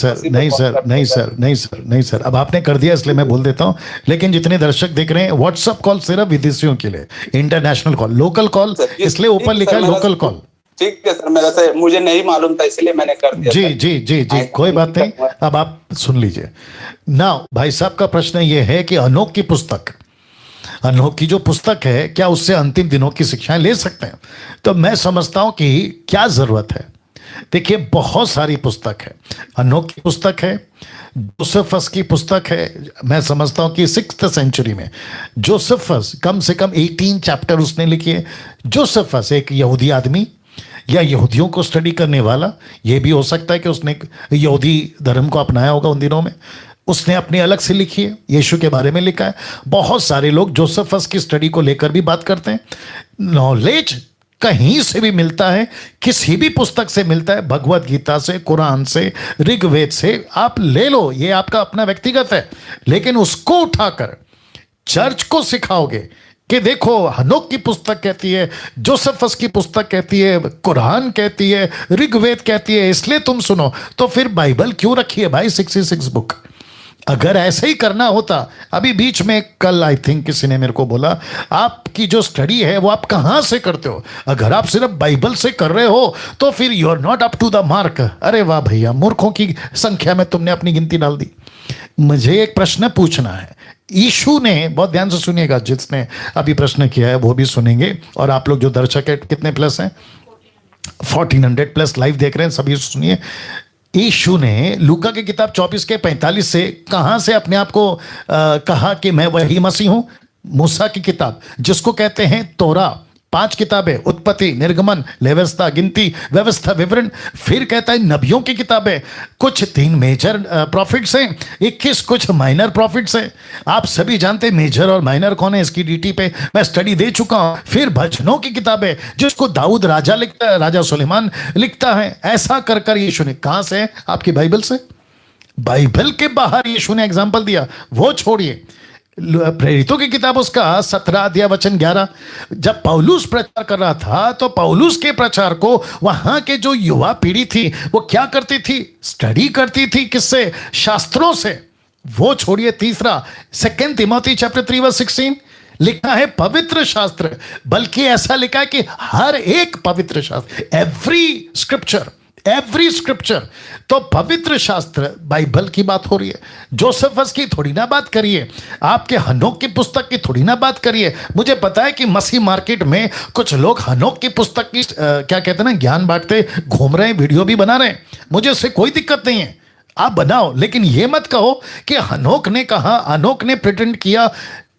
सर, अब आपने कर दिया इसलिए मैं बोल देता हूं। लेकिन जितने दर्शक देख रहे हैं, व्हाट्सएप कॉल सिर्फ विदेशियों के लिए, इंटरनेशनल कॉल, लोकल कॉल इसलिए ऊपर लिखा है लोकल कॉल। ठीक है सर, मेरा से मुझे नहीं मालूम था इसलिए मैंने कर दिया। जी, कोई बात नहीं। अब आप सुन लीजिए ना। भाई साहब का प्रश्न ये है कि अनोख की पुस्तक, अनोख की जो पुस्तक है, क्या उससे अंतिम दिनों की शिक्षाएं ले सकते हैं? तो मैं समझता हूं कि क्या जरूरत है। देखिए बहुत सारी पुस्तक है। अनोख की पुस्तक है, जोसेफस की पुस्तक है। मैं समझता हूं कि 6th सेंचुरी में जोसेफस कम से कम 18 चैप्टर उसने लिखे। जोसेफस एक यहूदी आदमी या यहूदियों को स्टडी करने वाला, यह भी हो सकता है कि उसने यहूदी धर्म को अपनाया होगा उन दिनों में। उसने अपनी अलग से लिखी है, यीशु के बारे में लिखा है। बहुत सारे लोग जोसेफस की स्टडी को लेकर भी बात करते हैं। नॉलेज कहीं से भी मिलता है, किसी भी पुस्तक से मिलता है, भगवत गीता से, कुरान से, ऋग्वेद से, आप ले लो, ये आपका अपना व्यक्तिगत है। लेकिन उसको उठाकर चर्च को सिखाओगे कि देखो हनोक की पुस्तक कहती है, जोसेफस की पुस्तक कहती है, कुरान कहती है, ऋग्वेद कहती है, इसलिए तुम सुनो, तो फिर बाइबल क्यों रखी है भाई 66 बुक? अगर ऐसे ही करना होता, अभी बीच में कल आई थिंक किसी ने मेरे को बोला, आपकी जो स्टडी है वो आप कहां से करते हो? अगर आप सिर्फ बाइबल से कर रहे हो तो फिर you are not up to the mark. अरे वाह भैया, मूर्खों की संख्या में तुमने अपनी गिनती डाल दी। मुझे एक प्रश्न पूछना है। यीशु ने, बहुत ध्यान से सुनिएगा, जिसने अभी प्रश्न किया है वो भी सुनेंगे, और आप लोग जो दर्शक है कितने प्लस हैं, 1400 प्लस लाइव देख रहे हैं, सभी सुनिए। यीशु ने लूका की किताब 24 के 45 से कहां से अपने आप को कहा कि मैं वही मसीह हूं? मूसा की किताब, जिसको कहते हैं तोरा, 5 किताबें, उत्पत्ति, निर्गमन, व्यवस्था, गिनती, व्यवस्था, विवरण। फिर कहता है नबियों की किताबें, कुछ 3 मेजर प्रॉफिट्स हैं, 21 कुछ माइनर प्रॉफिट्स हैं। आप सभी जानते हैं मेजर और माइनर कौन है, इसकी डीटी पे मैं स्टडी दे चुका हूं। फिर भजनों की किताबें, जिसको दाऊद राजा लिखता है, राजा सुलेमान लिखता है। ऐसा कर कर यीशु ने, कहां से? आपकी बाइबल से। बाइबल के बाहर यीशु ने एग्जाम्पल दिया, वो छोड़िए। प्रेरितों की किताब उसका 17 अध्याय वचन 11, जब पौलुस प्रचार कर रहा था तो पौलुस के प्रचार को वहां के जो युवा पीढ़ी थी वो क्या करती थी? स्टडी करती थी। किससे? शास्त्रों से। वो छोड़िए। तीसरा 2 तिमोथी चैप्टर 3 वर्स 16 लिखा है पवित्र शास्त्र, बल्कि ऐसा लिखा है कि हर एक पवित्र शास्त्र, एवरी स्क्रिप्चर। तो पवित्र शास्त्र, बाइबल की बात हो रही है। जोसेफस की थोड़ी ना बात करिए, आपके हनोक की पुस्तक की थोड़ी ना बात करिए। मुझे पता है कि मसीह मार्केट में कुछ लोग हनोक की पुस्तक की क्या कहते हैं ना, ज्ञान बांटते घूम रहे हैं, वीडियो भी बना रहे हैं। मुझे इससे कोई दिक्कत नहीं है, आप बनाओ, लेकिन ये मत कहो कि हनोक ने कहा, हनोक ने प्रिटेंड किया।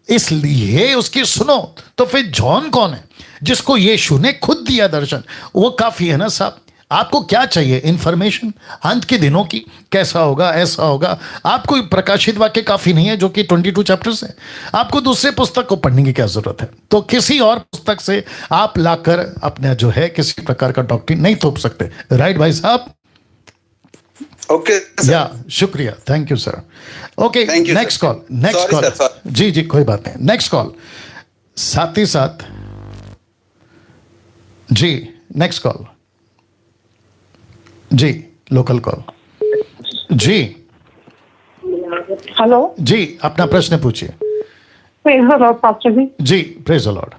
इसलिए उसकी सुनो। तो फिर जॉन कौन है जिसको यीशु ने खुद दिया दर्शन? वो काफी है ना साहब। आपको क्या चाहिए? इंफॉर्मेशन अंत के दिनों की, कैसा होगा, ऐसा होगा। आपको प्रकाशित वाक्य काफी नहीं है जो कि 22 चैप्टर्स है। आपको दूसरे पुस्तक को पढ़ने की क्या जरूरत है? तो किसी और पुस्तक से आप लाकर अपना जो है किसी प्रकार का डॉक्ट्रिन नहीं थोप सकते। राइट भाई साहब? ओके या शुक्रिया, thank you sir. Okay, next call, next Sorry, call. sir. जी जी कोई बात नहीं, नेक्स्ट कॉल। साथ ही साथ जी नेक्स्ट कॉल, जी लोकल कॉल। जी हेलो जी, अपना प्रश्न पूछिए। Praise the lord pastor ji. जी praise the lord.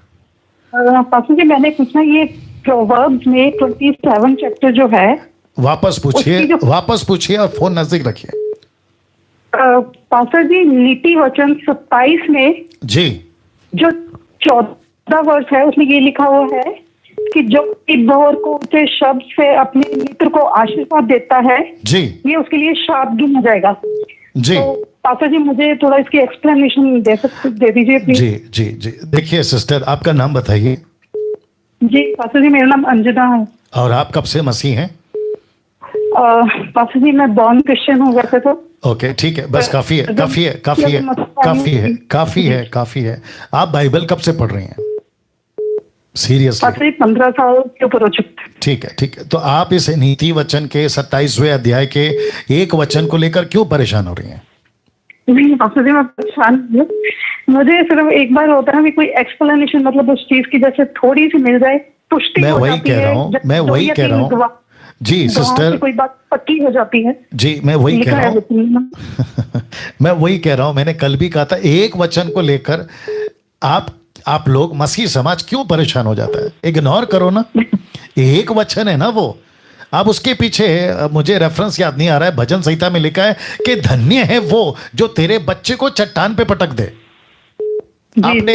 Pastor ji, मैंने पूछना, ये प्रोवर्ब्स में 27 चैप्टर जो है, वापस पूछिए, उसकी जो- वापस पूछिए और फोन नजदीक रखिए। पास्टर जी, नीति वचन 27 में जी जो 14 वर्ष है उसमें ये लिखा हुआ है कि जो एक बहर को ऊंचे शब्द से अपने मित्र को आशीर्वाद देता है, जी ये उसके लिए शाप गिना जाएगा। जी तो पास्टर जी, मुझे थोड़ा इसकी एक्सप्लेनेशन दे दीजिए प्लीज। जी जी जी। देखिए सिस्टर, आपका नाम बताइए। जी पास्टर जी, मेरा नाम अंजना है। और आप कब से मसीह हैं? पास्टर जी, मैं बॉर्न क्रिश्चियन हूँ वैसे तो। ओके ठीक है, बस काफी है, काफी है, काफी है, काफी है, काफी है, काफी है। आप बाइबल कब से पढ़ रही हैं? सीरियसली? पास्टर जी, 15 साल के ऊपर हो चुके। ठीक है, ठीक है। तो आप इस नीति वचन के 27वें अध्याय के एक वचन को लेकर क्यों परेशान हो रही हैं? नहीं पास्टर जी, मैं परेशान हूँ। मुझे सिर्फ एक बार होता है कि कोई एक्सप्लेनेशन, मतलब उस चीज की जैसे थोड़ी सी मिल जाए, पुष्टि मैं हो वही जाती कह रहा है, हूँ, जब मैं दो वही या कह रहा तीन हूँ। गवाह- जी गवाहों सिस्टर, से कोई बात पक्की हो जाती है। जी मैं वही लिखा कह रहा है हूँ। उसमें। मैं वही कह रहा हूं, मैंने कल भी कहा था, एक वचन को लेकर आप लोग मसीह समाज क्यों परेशान हो जाता है? इग्नोर करो ना, एक वचन है ना वो। अब उसके पीछे मुझे रेफरेंस याद नहीं आ रहा है, भजन संहिता में लिखा है कि धन्य है वो जो तेरे बच्चे को चट्टान पे पटक दे।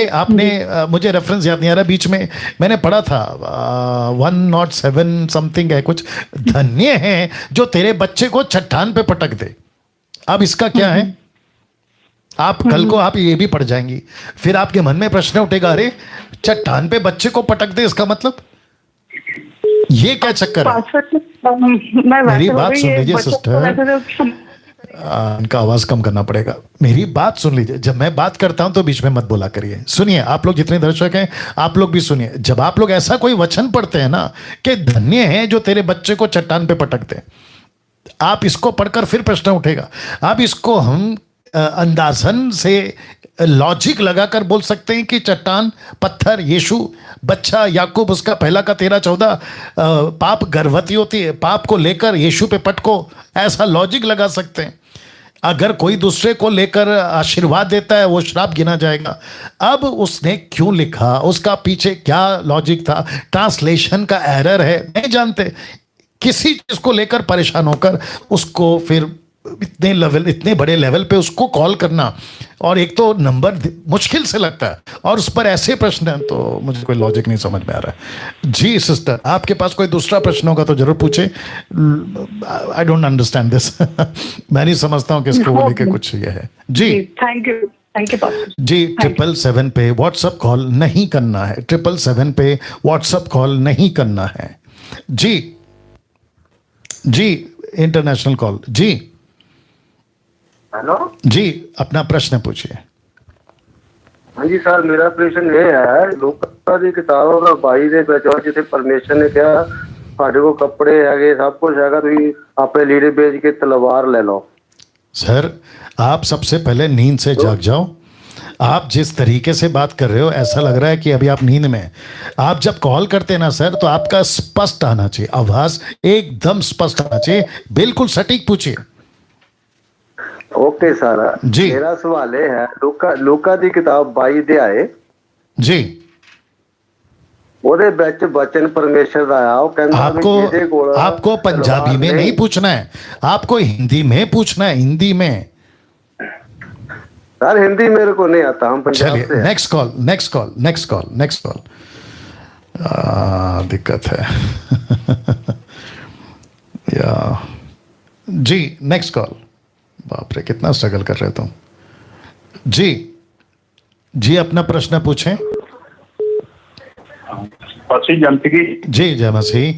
आपने मुझे रेफरेंस याद नहीं आ रहा, बीच में मैंने पढ़ा था 107 समथिंग है कुछ, धन्य है जो तेरे बच्चे को चट्टान पे पटक दे। अब इसका क्या है? आप कल को आप ये भी पढ़ जाएंगी, फिर आपके मन में प्रश्न उठेगा, अरे चट्टान पे बच्चे को पटक दे, इसका मतलब ये क्या चक्कर है? मेरी बात सुन लीजिए सिस्टर, इनका आवाज कम करना पड़ेगा। मेरी बात सुन लीजिए, जब मैं बात करता हूं तो बीच में मत बोला करिए। सुनिए, आप लोग जितने दर्शक हैं आप लोग भी सुनिए। जब आप लोग ऐसा कोई वचन पढ़ते हैं ना कि धन्य है जो तेरे बच्चे को चट्टान पे पटक दे, आप इसको पढ़कर फिर प्रश्न उठेगा। अब इसको हम अंदाजन से लॉजिक लगाकर बोल सकते हैं कि चट्टान, पत्थर, यीशु, बच्चा याकूब उसका पहला का 13-14, पाप गर्भवती होती है, पाप को लेकर यीशु पे पटको, ऐसा लॉजिक लगा सकते हैं। अगर कोई दूसरे को लेकर आशीर्वाद देता है वो श्राप गिना जाएगा। अब उसने क्यों लिखा, उसका पीछे क्या लॉजिक था? ट्रांसलेशन का एरर है, नहीं जानते। किसी चीज को लेकर परेशान होकर उसको फिर इतने बड़े लेवल पे उसको कॉल करना, और एक तो नंबर मुश्किल से लगता है और उस पर ऐसे प्रश्न हैं, तो मुझे कोई लॉजिक नहीं समझ में आ रहा है। जी सिस्टर, आपके पास कोई दूसरा प्रश्न होगा तो जरूर पूछे। I don't understand this. मैं नहीं समझता हूँ कि इसको वो लेके कुछ ये है। जी थैंक यू जी। 777 पे व्हाट्सएप कॉल नहीं करना है, 777 पे व्हाट्सएप कॉल नहीं करना है। जी जी, इंटरनेशनल कॉल। जी हेलो जी, अपना प्रश्न पूछिए। हाँ जी सर, मेरा प्रश्न ये है, लोਕਾਂ ਦੀ किताबों का 22 ਦੇ ਵਿੱਚ ਜਿੱਥੇ ਪਰਮੇਸ਼ਰ ਨੇ ਕਿਹਾ ਸਾਡੇ ਕੋਲ ਕੱਪੜੇ ਹੈਗੇ, ਸਭ ਕੁਝ ਹੈਗਾ, ਤੁਸੀਂ ਆਪੇ ਲੀੜੇ ਵੇਚ ਕੇ ਤਲਵਾਰ ਲੈ ਲਓ। सर, आप सबसे पहले नींद से जाग जाओ। आप जिस तरीके से बात कर रहे हो ऐसा लग रहा है कि अभी आप नींद में हैं। आप जब कॉल करते हैं ना सर, तो आपका स्पष्ट आना चाहिए, आवाज एकदम स्पष्ट आना चाहिए, बिल्कुल सटीक पूछिए। ओके सर जी। मेरा सवाल ये है, ਲੋਕਾਂ ਦੀ किताब 22 ਅਧਿਆਏ जी, ਉਹਦੇ ਵਿੱਚ ਬਚਨ ਪਰਮੇਸ਼ਰ ਦਾ ਆ, ਉਹ ਕਹਿੰਦਾ ਵੀ ਜਿਹਦੇ ਕੋਲ आपको पंजाबी में नहीं पूछना है, आपको हिंदी में पूछना है, हिंदी में। सर हिंदी मेरे को नहीं आता, हम पंजाब से चलिए हैं। Next call, next call, next call, next call. दिक्कत है। या जी, नेक्स्ट कॉल। बाप रे, कितना स्ट्रगल कर रहे हो तुम। जी जी अपना प्रश्न पूछें। पासी जानती की जी जय मसीह।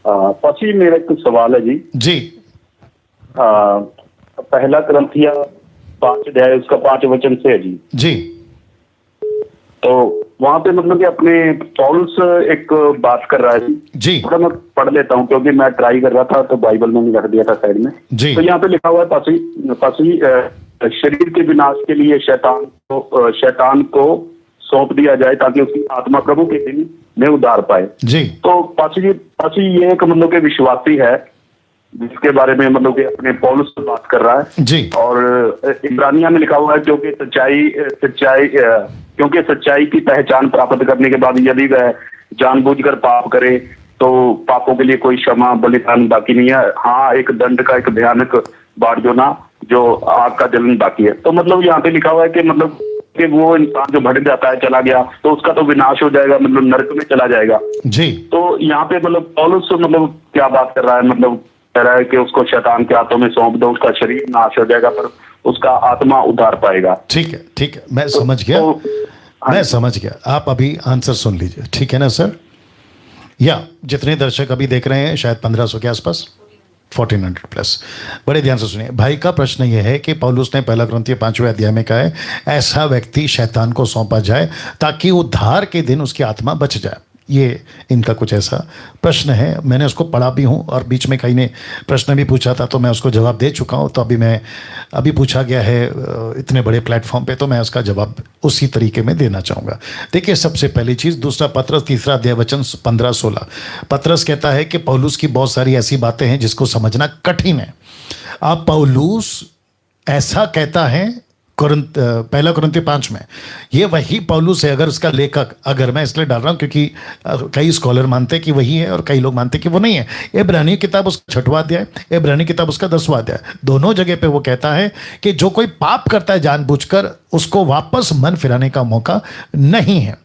पासी मेरा एक सवाल है जी। जी पहला ग्रंथिया 5 अध्याय उसका 5 वचन से है जी। जी तो वहां पे मतलब कि अपने पौलुस एक बात कर रहा है जी। थोड़ा मैं पढ़ लेता हूँ क्योंकि मैं ट्राई कर रहा था तो बाइबल में रख दिया था साइड में जी। तो यहाँ पे लिखा हुआ है पासी शरीर के विनाश के लिए शैतान को सौंप दिया जाए ताकि उसकी आत्मा प्रभु के दिन में उद्धार पाए जी। तो पासी ये एक मतलब के विश्वासी है जिसके बारे में मतलब कि अपने पौलुस से बात कर रहा है जी। और इब्रानिया में लिखा हुआ है क्योंकि सच्चाई की पहचान प्राप्त करने के बाद यदि वह जानबूझकर पाप करे तो पापों के लिए कोई क्षमा बलिदान बाकी नहीं है। हाँ, एक दंड का एक भयानक बाढ़ जो आग का जलन बाकी है। तो मतलब यहाँ पे लिखा हुआ है कि मतलब कि वो इंसान जो भटक जाता है चला गया तो उसका तो विनाश हो जाएगा, मतलब नरक में चला जाएगा जी। तो यहाँ पे मतलब पौलुस मतलब क्या बात कर रहा है, मतलब कह रहा है कि उसको शैतान के हाथों में सौंप दो, उसका शरीर नाश हो जाएगा पर उसका आत्मा उद्धार पाएगा। ठीक है मैं समझ गया। मैं समझ गया। आप अभी आंसर सुन लीजिए, ठीक है ना सर? या जितने दर्शक अभी देख रहे हैं शायद 1500 के आसपास, 1400 प्लस। बड़े ध्यान से सुनिए। भाई का प्रश्न यह है कि पौलुस ने पहला कुरिन्थियों 5वें अध्याय में कहा है ऐसा व्यक्ति शैतान को सौंपा जाए ताकि उद्धार के दिन उसकी आत्मा बच जाए। ये इनका कुछ ऐसा प्रश्न है। मैंने उसको पढ़ा भी हूँ और बीच में कहीं ने प्रश्न भी पूछा था तो मैं उसको जवाब दे चुका हूँ। तो अभी पूछा गया है इतने बड़े प्लेटफॉर्म पे तो मैं उसका जवाब उसी तरीके में देना चाहूँगा। देखिए, सबसे पहली चीज़, दूसरा पत्रस 3 अध्याय वचन 15-16 पत्रस कहता है कि पौलुस की बहुत सारी ऐसी बातें हैं जिसको समझना कठिन है। अब पौलुस ऐसा कहता है पहला कुरिन्थियों 5 में, ये वही पौलुस है। अगर उसका लेखक, अगर मैं इसलिए डाल रहा हूँ क्योंकि कई स्कॉलर मानते हैं कि वही है और कई लोग मानते हैं कि वो नहीं है। इब्रानी किताब उसका 6वां अध्याय, इब्रानी किताब उसका 10वां अध्याय, दोनों जगह पे वो कहता है कि जो कोई पाप करता है जानबूझकर उसको वापस मन फिराने का मौका नहीं है।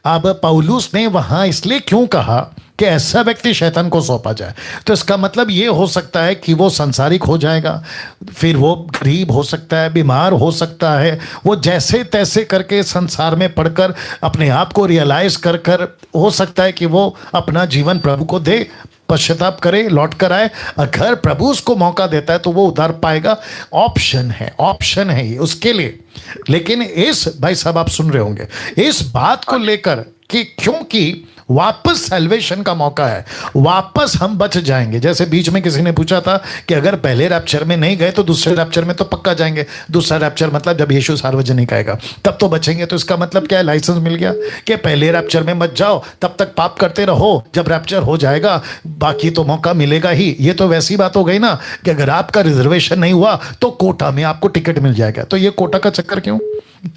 अब पौलुस ने वहां इसलिए क्यों कहा कि ऐसा व्यक्ति शैतान को सौंपा जाए, तो इसका मतलब ये हो सकता है कि वो सांसारिक हो जाएगा, फिर वो गरीब हो सकता है, बीमार हो सकता है, वो जैसे तैसे करके संसार में पढ़कर अपने आप को रियलाइज कर हो सकता है कि वो अपना जीवन प्रभु को दे, पश्चाताप करे, लौट कर आए। अगर प्रभु उसको मौका देता है तो वो उधार पाएगा। ऑप्शन है ये उसके लिए। लेकिन इस, भाई साहब आप सुन रहे होंगे, इस बात को लेकर कि क्योंकि वापस सैल्वेशन का मौका है, वापस हम बच जाएंगे। जैसे बीच में किसी ने पूछा था कि अगर पहले रैप्चर में नहीं गए तो दूसरे रैप्चर में तो पक्का जाएंगे। दूसरा रैप्चर मतलब जब यीशु सार्वजनिक आएगा तब तो बचेंगे। तो इसका मतलब क्या है? लाइसेंस मिल गया कि पहले रैप्चर में मत जाओ, तब तक पाप करते रहो, जब रैप्चर हो जाएगा बाकी तो मौका मिलेगा ही। ये तो वैसी बात हो गई ना कि अगर आपका रिजर्वेशन नहीं हुआ तो कोटा में आपको टिकट मिल जाएगा। तो ये कोटा का चक्कर क्यों?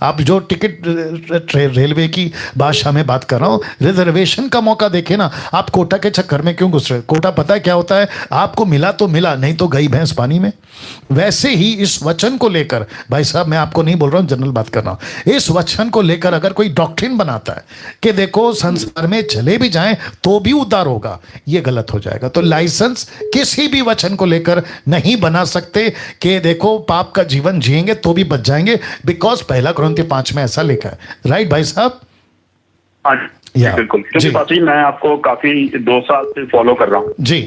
आप जो टिकट रेलवे की भाषा में बात कर रहा हूं, रिजर्वेशन का मौका देखे ना। आप कोटा के चक्कर में क्यों घुस रहे? कोटा पता है क्या होता है? आपको मिला तो मिला, नहीं तो गई भैंस पानी में। वैसे ही इस वचन को लेकर, भाई साहब मैं आपको नहीं बोल रहा हूं, जनरल बात कर रहा हूं, इस वचन को लेकर अगर कोई डॉक्ट्रिन बनाता है कि देखो संसार में चले भी जाएं तो भी उद्धार होगा, ये गलत हो जाएगा। तो लाइसेंस किसी भी वचन को लेकर नहीं बना सकते कि देखो पाप का जीवन जिएंगे तो भी बच जाएंगे, बिकॉज पहला कुरिन्थियों 5 में ऐसा लिखा है। राइट भाई साहब? बिल्कुल। क्योंकि पासी मैं आपको काफी 2 साल से फॉलो कर रहा हूँ जी,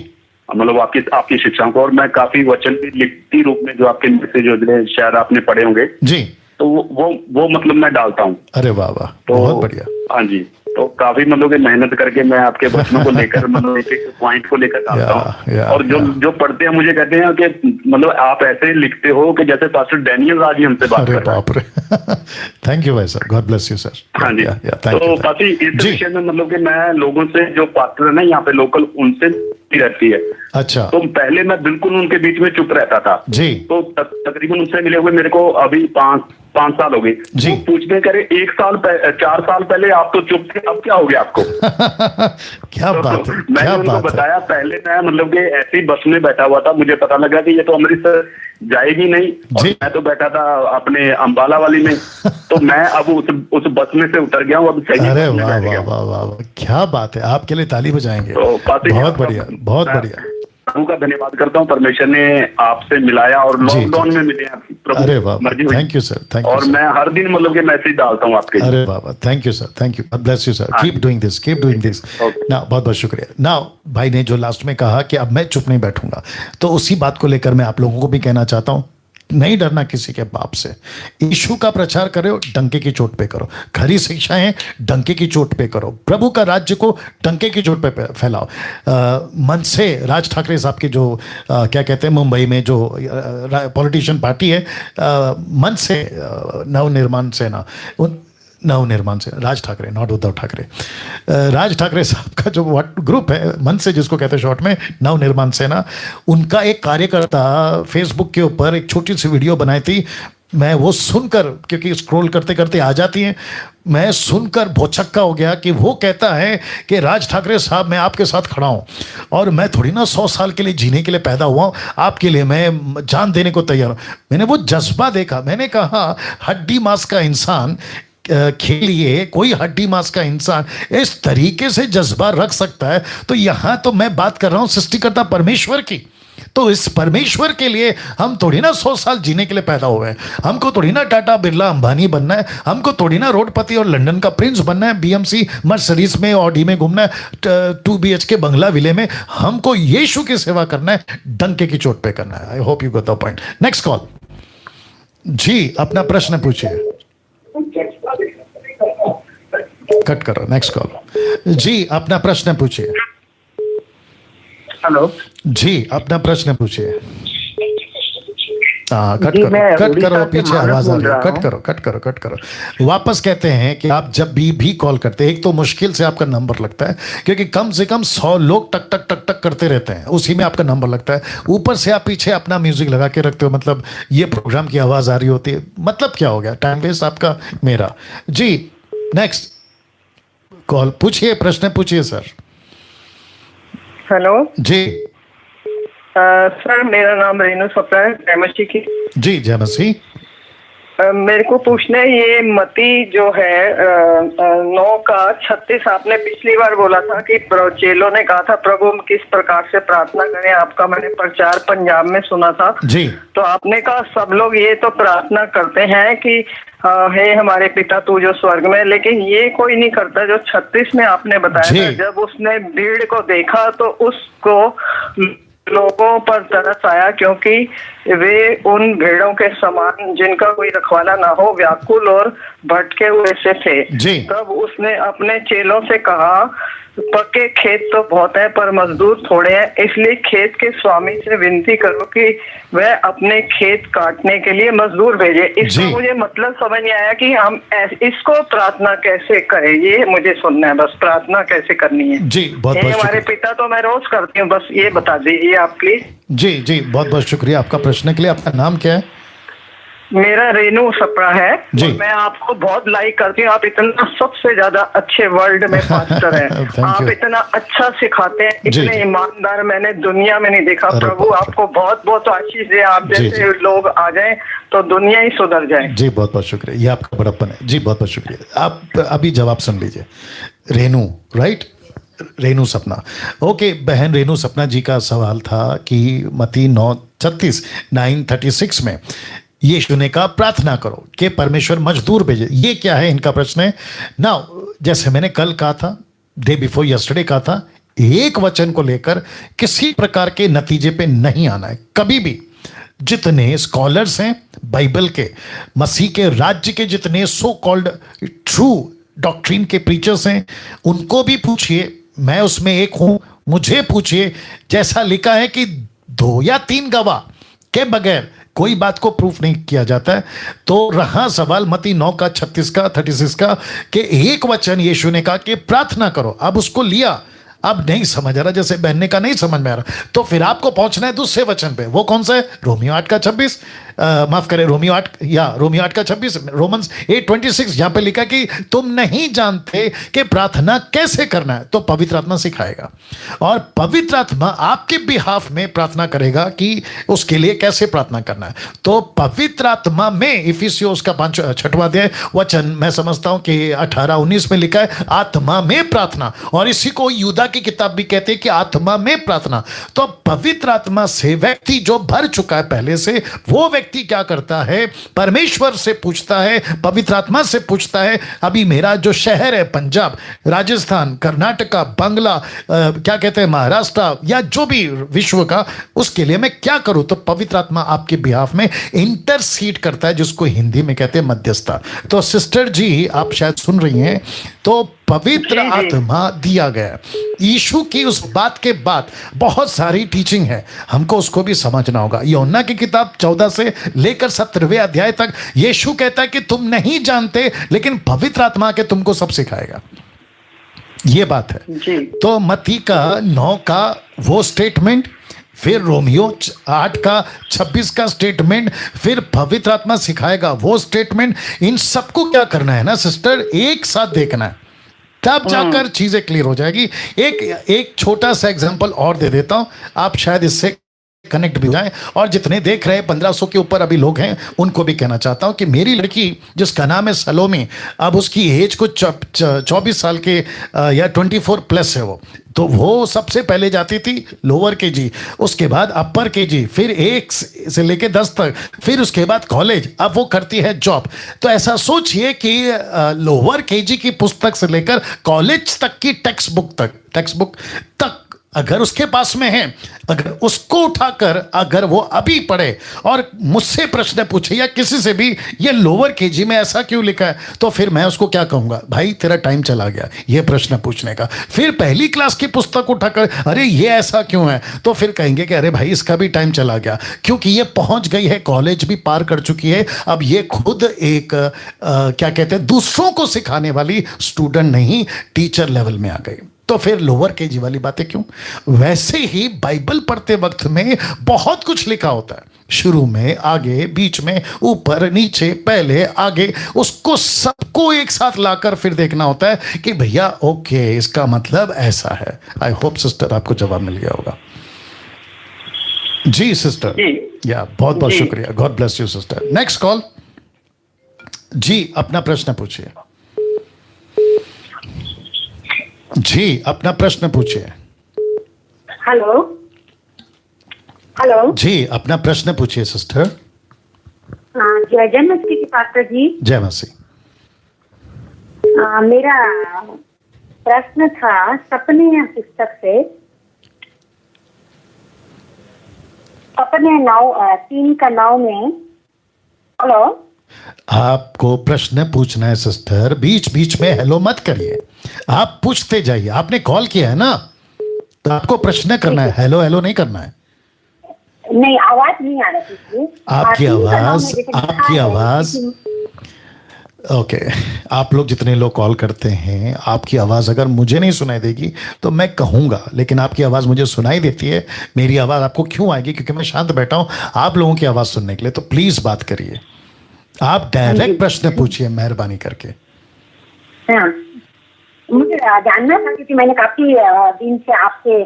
मतलब आपकी शिक्षाओं को, और मैं काफी वचन भी लिखती रूप में जो आपके मैसेज शायद आपने पढ़े होंगे जी, तो वो मतलब मैं डालता हूँ। अरे वाह वाह, तो बहुत बढ़िया। हाँ जी, तो काफी मतलब कि मेहनत करके मैं आपके वचनों को लेकर मतलब एक पॉइंट को लेकर डालता हूँ। और जो पढ़ते हैं मुझे कहते हैं कि मतलब आप ऐसे लिखते हो कि जैसे पास्टर डैनियल आज ही हमसे बात कर रहे हैं। बाप रे, थैंक यू भाई sir, God bless you sir. हाँ जी, तो काफी इस विषय में मतलब कि मैं लोगों से, जो पास्टर है ना यहाँ पे लोकल, उनसे रहती है। अच्छा। तो पहले मैं बिल्कुल उनके बीच में चुप रहता था जी। तो तकरीबन उनसे मिले हुए मेरे को अभी 5 साल हो गए जी। वो पूछने करे 4 साल पहले आप तो चुप थे, अब क्या हो गया आपको? क्या बात है, मैंने उनको बताया, पहले मैं मतलब कि ऐसी बस में बैठा हुआ था, मुझे पता लगा कि ये तो अमृतसर जाएगी नहीं, और मैं तो बैठा था अपने अंबाला वाली में। तो मैं अब उस बस में से उतर गया हूँ, अब सही। अरे वाह वाह वाह वाह, क्या बात है, आपके लिए ताली बजाएंगे। बहुत बढ़िया, बहुत बढ़िया। प्रभु का धन्यवाद करता हूँ, परमेश्वर ने आपसे मिलाया और लॉकडाउन में मिले प्रभु। अरे वाह, thank you sir, thank you. और मैं हर दिन मतलब के मैसेज डालता हूँ आपके। अरे वाह, thank you sir, thank you, god bless you sir, keep doing this, keep doing this. ना बहुत बहुत शुक्रिया। ना भाई ने जो लास्ट में कहा कि अब मैं चुप नहीं बैठूंगा, तो उसी बात को लेकर मैं आप लोगों को भी कहना चाहता हूँ, नहीं डरना किसी के बाप से। यीशु का प्रचार करो, डंके की चोट पे करो। खरी शिक्षाएं डंके की चोट पे करो। प्रभु का राज्य को डंके की चोट पे फैलाओ। मन से राज ठाकरे साहब की जो क्या कहते हैं, मुंबई में जो पॉलिटिशियन पार्टी है, मन से नवनिर्माण सेना, नवनिर्माण से राज ठाकरे, नॉट उद्धव ठाकरे, राज ठाकरे साहब का जो ग्रुप है, मन से जिसको कहते हैं शॉर्ट में, नवनिर्माण सेना, उनका एक कार्यकर्ता फेसबुक के ऊपर एक छोटी सी वीडियो बनाई थी। मैं वो सुनकर, क्योंकि स्क्रॉल करते करते आ जाती हैं, मैं सुनकर भौचक्का हो गया कि वो कहता है कि राज ठाकरे साहब, मैं आपके साथ खड़ा हूँ और मैं थोड़ी ना 100 साल के लिए जीने के लिए पैदा हुआ हूँ, आपके लिए मैं जान देने को तैयार हूँ। मैंने वो जज्बा देखा, मैंने कहा हड्डी मांस का इंसान के लिए, कोई हड्डी मांस का इंसान इस तरीके से जज्बा रख सकता है, तो यहाँ तो मैं बात कर रहा हूँ सृष्टिकर्ता परमेश्वर की। तो इस परमेश्वर के लिए हम थोड़ी ना 100 साल जीने के लिए पैदा हुए हैं। हमको थोड़ी ना टाटा बिरला अंबानी बनना है, हमको थोड़ी ना रोडपति और लंदन का प्रिंस बनना है, बीएमसी मर्सिडीज में, ऑडी में घूमना है, 2 BHK बंगला विले में। हमको यीशु की सेवा करना है, डंके की चोट पे करना है। I hope you got the point. Next call जी, अपना प्रश्न पूछिए। कट करो, नेक्स्ट कॉल जी, अपना प्रश्न पूछिए। हेलो जी, अपना प्रश्न पूछिए। कट करो, पीछे आवाज आ रही है, कट करो। वापस कहते हैं कि आप जब भी कॉल करते हैं, एक तो मुश्किल से आपका नंबर लगता है, क्योंकि कम से कम 100 लोग टक टक टक टक करते रहते हैं, उसी में आपका नंबर लगता है। ऊपर से आप पीछे अपना म्यूजिक लगा के रखते हो, मतलब ये प्रोग्राम की आवाज आ रही होती है, मतलब क्या हो गया, टाइम वेस्ट आपका, मेरा। जी, नेक्स्ट कॉल पूछिए, प्रश्न पूछिए सर। हेलो जी सर, मेरा नाम रेनू सप्रा है, जय मसीह की। जी, जय मसीह। मेरे को पूछना है, ये मती जो है 9:36, आपने पिछली बार बोला था कि चेलों ने कहा था प्रभु हम किस प्रकार से प्रार्थना करें, आपका मैंने प्रचार पंजाब में सुना था जी। तो आपने कहा सब लोग ये तो प्रार्थना करते हैं कि हे हमारे पिता तू जो स्वर्ग में, लेकिन ये कोई नहीं करता जो 36 में आपने बताया था। जब उसने भीड़ को देखा तो उसको लोगों पर तरस आया, क्योंकि वे उन भेड़ों के समान जिनका कोई रखवाला ना हो, व्याकुल और भटके हुए से थे। तब उसने अपने चेलों से कहा पक्के खेत तो बहुत है पर मजदूर थोड़े हैं, इसलिए खेत के स्वामी से विनती करो कि वह अपने खेत काटने के लिए मजदूर भेजे। इसका मुझे मतलब समझ नहीं आया कि हम इसको प्रार्थना कैसे करें, ये मुझे सुनना है बस, प्रार्थना कैसे करनी है। जी, बहुत बहुत हमारे पिता तो मैं रोज करती हूँ, बस ये बता दीजिए आप प्लीज। जी जी, बहुत बहुत शुक्रिया आपका प्रश्न के लिए। आपका नाम क्या है? मेरा रेनू सप्रा है जी। मैं आपको बहुत लाइक करती हूँ, आप इतना सबसे ज्यादा अच्छे वर्ल्ड में पास्टर हैं। आप इतना अच्छा सिखाते हैं, इतने ईमानदार मैंने दुनिया में नहीं देखा। प्रभु आपको बहुत बहुत आशीष दे, आप जैसे लोग आ जाएं तो दुनिया ही सुधर जाए। जी, बहुत बहुत शुक्रिया, ये आपका बड़प्पन है जी, बहुत बहुत शुक्रिया। आप अभी जवाब सुन लीजिए। रेनू, राइट, रेनू सपना, ओके। बहन रेनू सपना जी का सवाल था कि मत्ती 9:36 में यीशु ने कहा प्रार्थना करो कि परमेश्वर मजदूर भेजे। ये क्या है, इनका प्रश्न है ना। जैसे मैंने कल कहा था, डे बिफोर यस्टरडे कहा था, एक वचन को लेकर किसी प्रकार के नतीजे पे नहीं आना है कभी भी। जितने स्कॉलर्स हैं बाइबल के, मसीह के राज्य के, जितने सो कॉल्ड ट्रू डॉक्ट्रिन के प्रीचर्स हैं, उनको भी पूछिए, मैं उसमें एक हूं, मुझे पूछिए। जैसा लिखा है कि 2 या 3 गवाह के बगैर कोई बात को प्रूफ नहीं किया जाता है। तो रहा सवाल मत्ती 9:36 का कि एक वचन यीशु ने कहा कि प्रार्थना करो, अब उसको लिया, अब नहीं समझ आ रहा, जैसे बहन ने कहा नहीं समझ में आ रहा, तो फिर आपको पहुंचना है दूसरे वचन पे। वो कौन सा है? रोमियो 8:26। माफ करें, रोमियो 8 का 26, रोमन्स 8:26, यहां पे लिखा कि तुम नहीं जानते कि प्रार्थना कैसे करना है, तो पवित्र आत्मा सिखाएगा और पवित्र आत्मा आपके बिहाफ में प्रार्थना करेगा कि उसके लिए कैसे प्रार्थना करना है। तो पवित्र आत्मा में इफिसियों का 6वां अध्याय वचन मैं समझता हूं कि 18-19 में लिखा है आत्मा में प्रार्थना, और इसी को यूदा की किताब भी कहते हैं कि आत्मा में प्रार्थना। तो पवित्र आत्मा से व्यक्ति जो भर चुका है पहले से, वो व्यक्ति क्या करता है, परमेश्वर से पूछता है, पवित्र आत्मा से पूछता है, अभी मेरा जो शहर है पंजाब, राजस्थान, कर्नाटका, बांग्ला, क्या कहते हैं, महाराष्ट्र या जो भी विश्व का, उसके लिए मैं क्या करूं। तो पवित्र आत्मा आपके बिहाफ में इंटरसीड करता है, जिसको हिंदी में कहते हैं मध्यस्थता। तो सिस्टर जी आप शायद सुन रही हैं, तो पवित्र आत्मा दिया गया यीशु की उस बात के बाद बहुत सारी टीचिंग है, हमको उसको भी समझना होगा। यूहन्ना की किताब 14 से लेकर 17वें अध्याय तक यीशु कहता है कि तुम नहीं जानते, लेकिन पवित्र आत्मा के तुमको सब सिखाएगा, ये बात है जी। तो मत्ती का 9 का वो स्टेटमेंट, फिर रोमियो 8 का 26 का स्टेटमेंट, फिर पवित्र आत्मा सिखाएगा वो स्टेटमेंट, इन सबको क्या करना है ना सिस्टर, एक साथ देखना है, तब जाकर चीजें क्लियर हो जाएगी। एक छोटा सा एग्जांपल और दे देता हूं, आप शायद इससे कनेक्ट भी जाएं, और जितने देख रहे हैं 1500 के ऊपर अभी लोग हैं, उनको भी कहना चाहता हूं कि मेरी लड़की जिसका नाम है सलोमी, अब उसकी एज को 24 साल के या 24 प्लस है वो, तो वो सबसे पहले जाती थी लोअर केजी, उसके बाद अपर केजी, फिर 1 से लेके 10 तक, फिर उसके बाद कॉलेज, अब वो करती है जॉब। तो ऐसा सोचिए कि लोअर केजी की पुस्तक से लेकर कॉलेज तक की टेक्स्ट बुक तक अगर उसके पास में है, अगर उसको उठाकर अगर वो अभी पढ़े और मुझसे प्रश्न पूछे या किसी से भी, ये लोअर केजी में ऐसा क्यों लिखा है, तो फिर मैं उसको क्या कहूंगा, भाई तेरा टाइम चला गया ये प्रश्न पूछने का। फिर पहली क्लास की पुस्तक उठाकर अरे ये ऐसा क्यों है, तो फिर कहेंगे कि अरे भाई इसका भी टाइम चला गया, क्योंकि ये पहुंच गई है, कॉलेज भी पार कर चुकी है, अब ये खुद एक क्या कहते हैं, दूसरों को सिखाने वाली स्टूडेंट नहीं, टीचर लेवल में आ गई। तो फिर लोअर केजी वाली बातें क्यों। वैसे ही बाइबल पढ़ते वक्त में बहुत कुछ लिखा होता है, शुरू में, आगे, बीच में, ऊपर, नीचे, पहले, आगे, उसको सबको एक साथ लाकर फिर देखना होता है कि भैया ओके इसका मतलब ऐसा है। आई होप सिस्टर आपको जवाब मिल गया होगा। जी सिस्टर, या बहुत बहुत शुक्रिया, god bless you sister. Next call जी, अपना प्रश्न पूछिए। जी अपना प्रश्न पूछिए। हेलो जी अपना प्रश्न पूछिए सिस्टर। जय मसीह की पास्टर जी। जय मसीह। मेरा प्रश्न था सपने पुस्तक से, सपने 3:9 में। हेलो, आपको प्रश्न पूछना है सिस्टर, बीच बीच में हेलो मत करिए, आप पूछते जाइए। आपने कॉल किया है ना, तो आपको प्रश्न करना है, हेलो हेलो नहीं करना है। नहीं, आवाज नहीं आ रही थी आपकी आवाज ओके। आप लोग जितने लोग कॉल करते हैं, आपकी आवाज अगर मुझे नहीं सुनाई देगी तो मैं कहूंगा, लेकिन आपकी आवाज मुझे सुनाई देती है। मेरी आवाज आपको क्यों आएगी, क्योंकि मैं शांत बैठा हूं आप लोगों की आवाज सुनने के लिए। तो प्लीज बात करिए, आप डायरेक्ट प्रश्न पूछिए मेहरबानी करके। हाँ, मुझे जानना था क्योंकि मैंने काफी दिन से आपके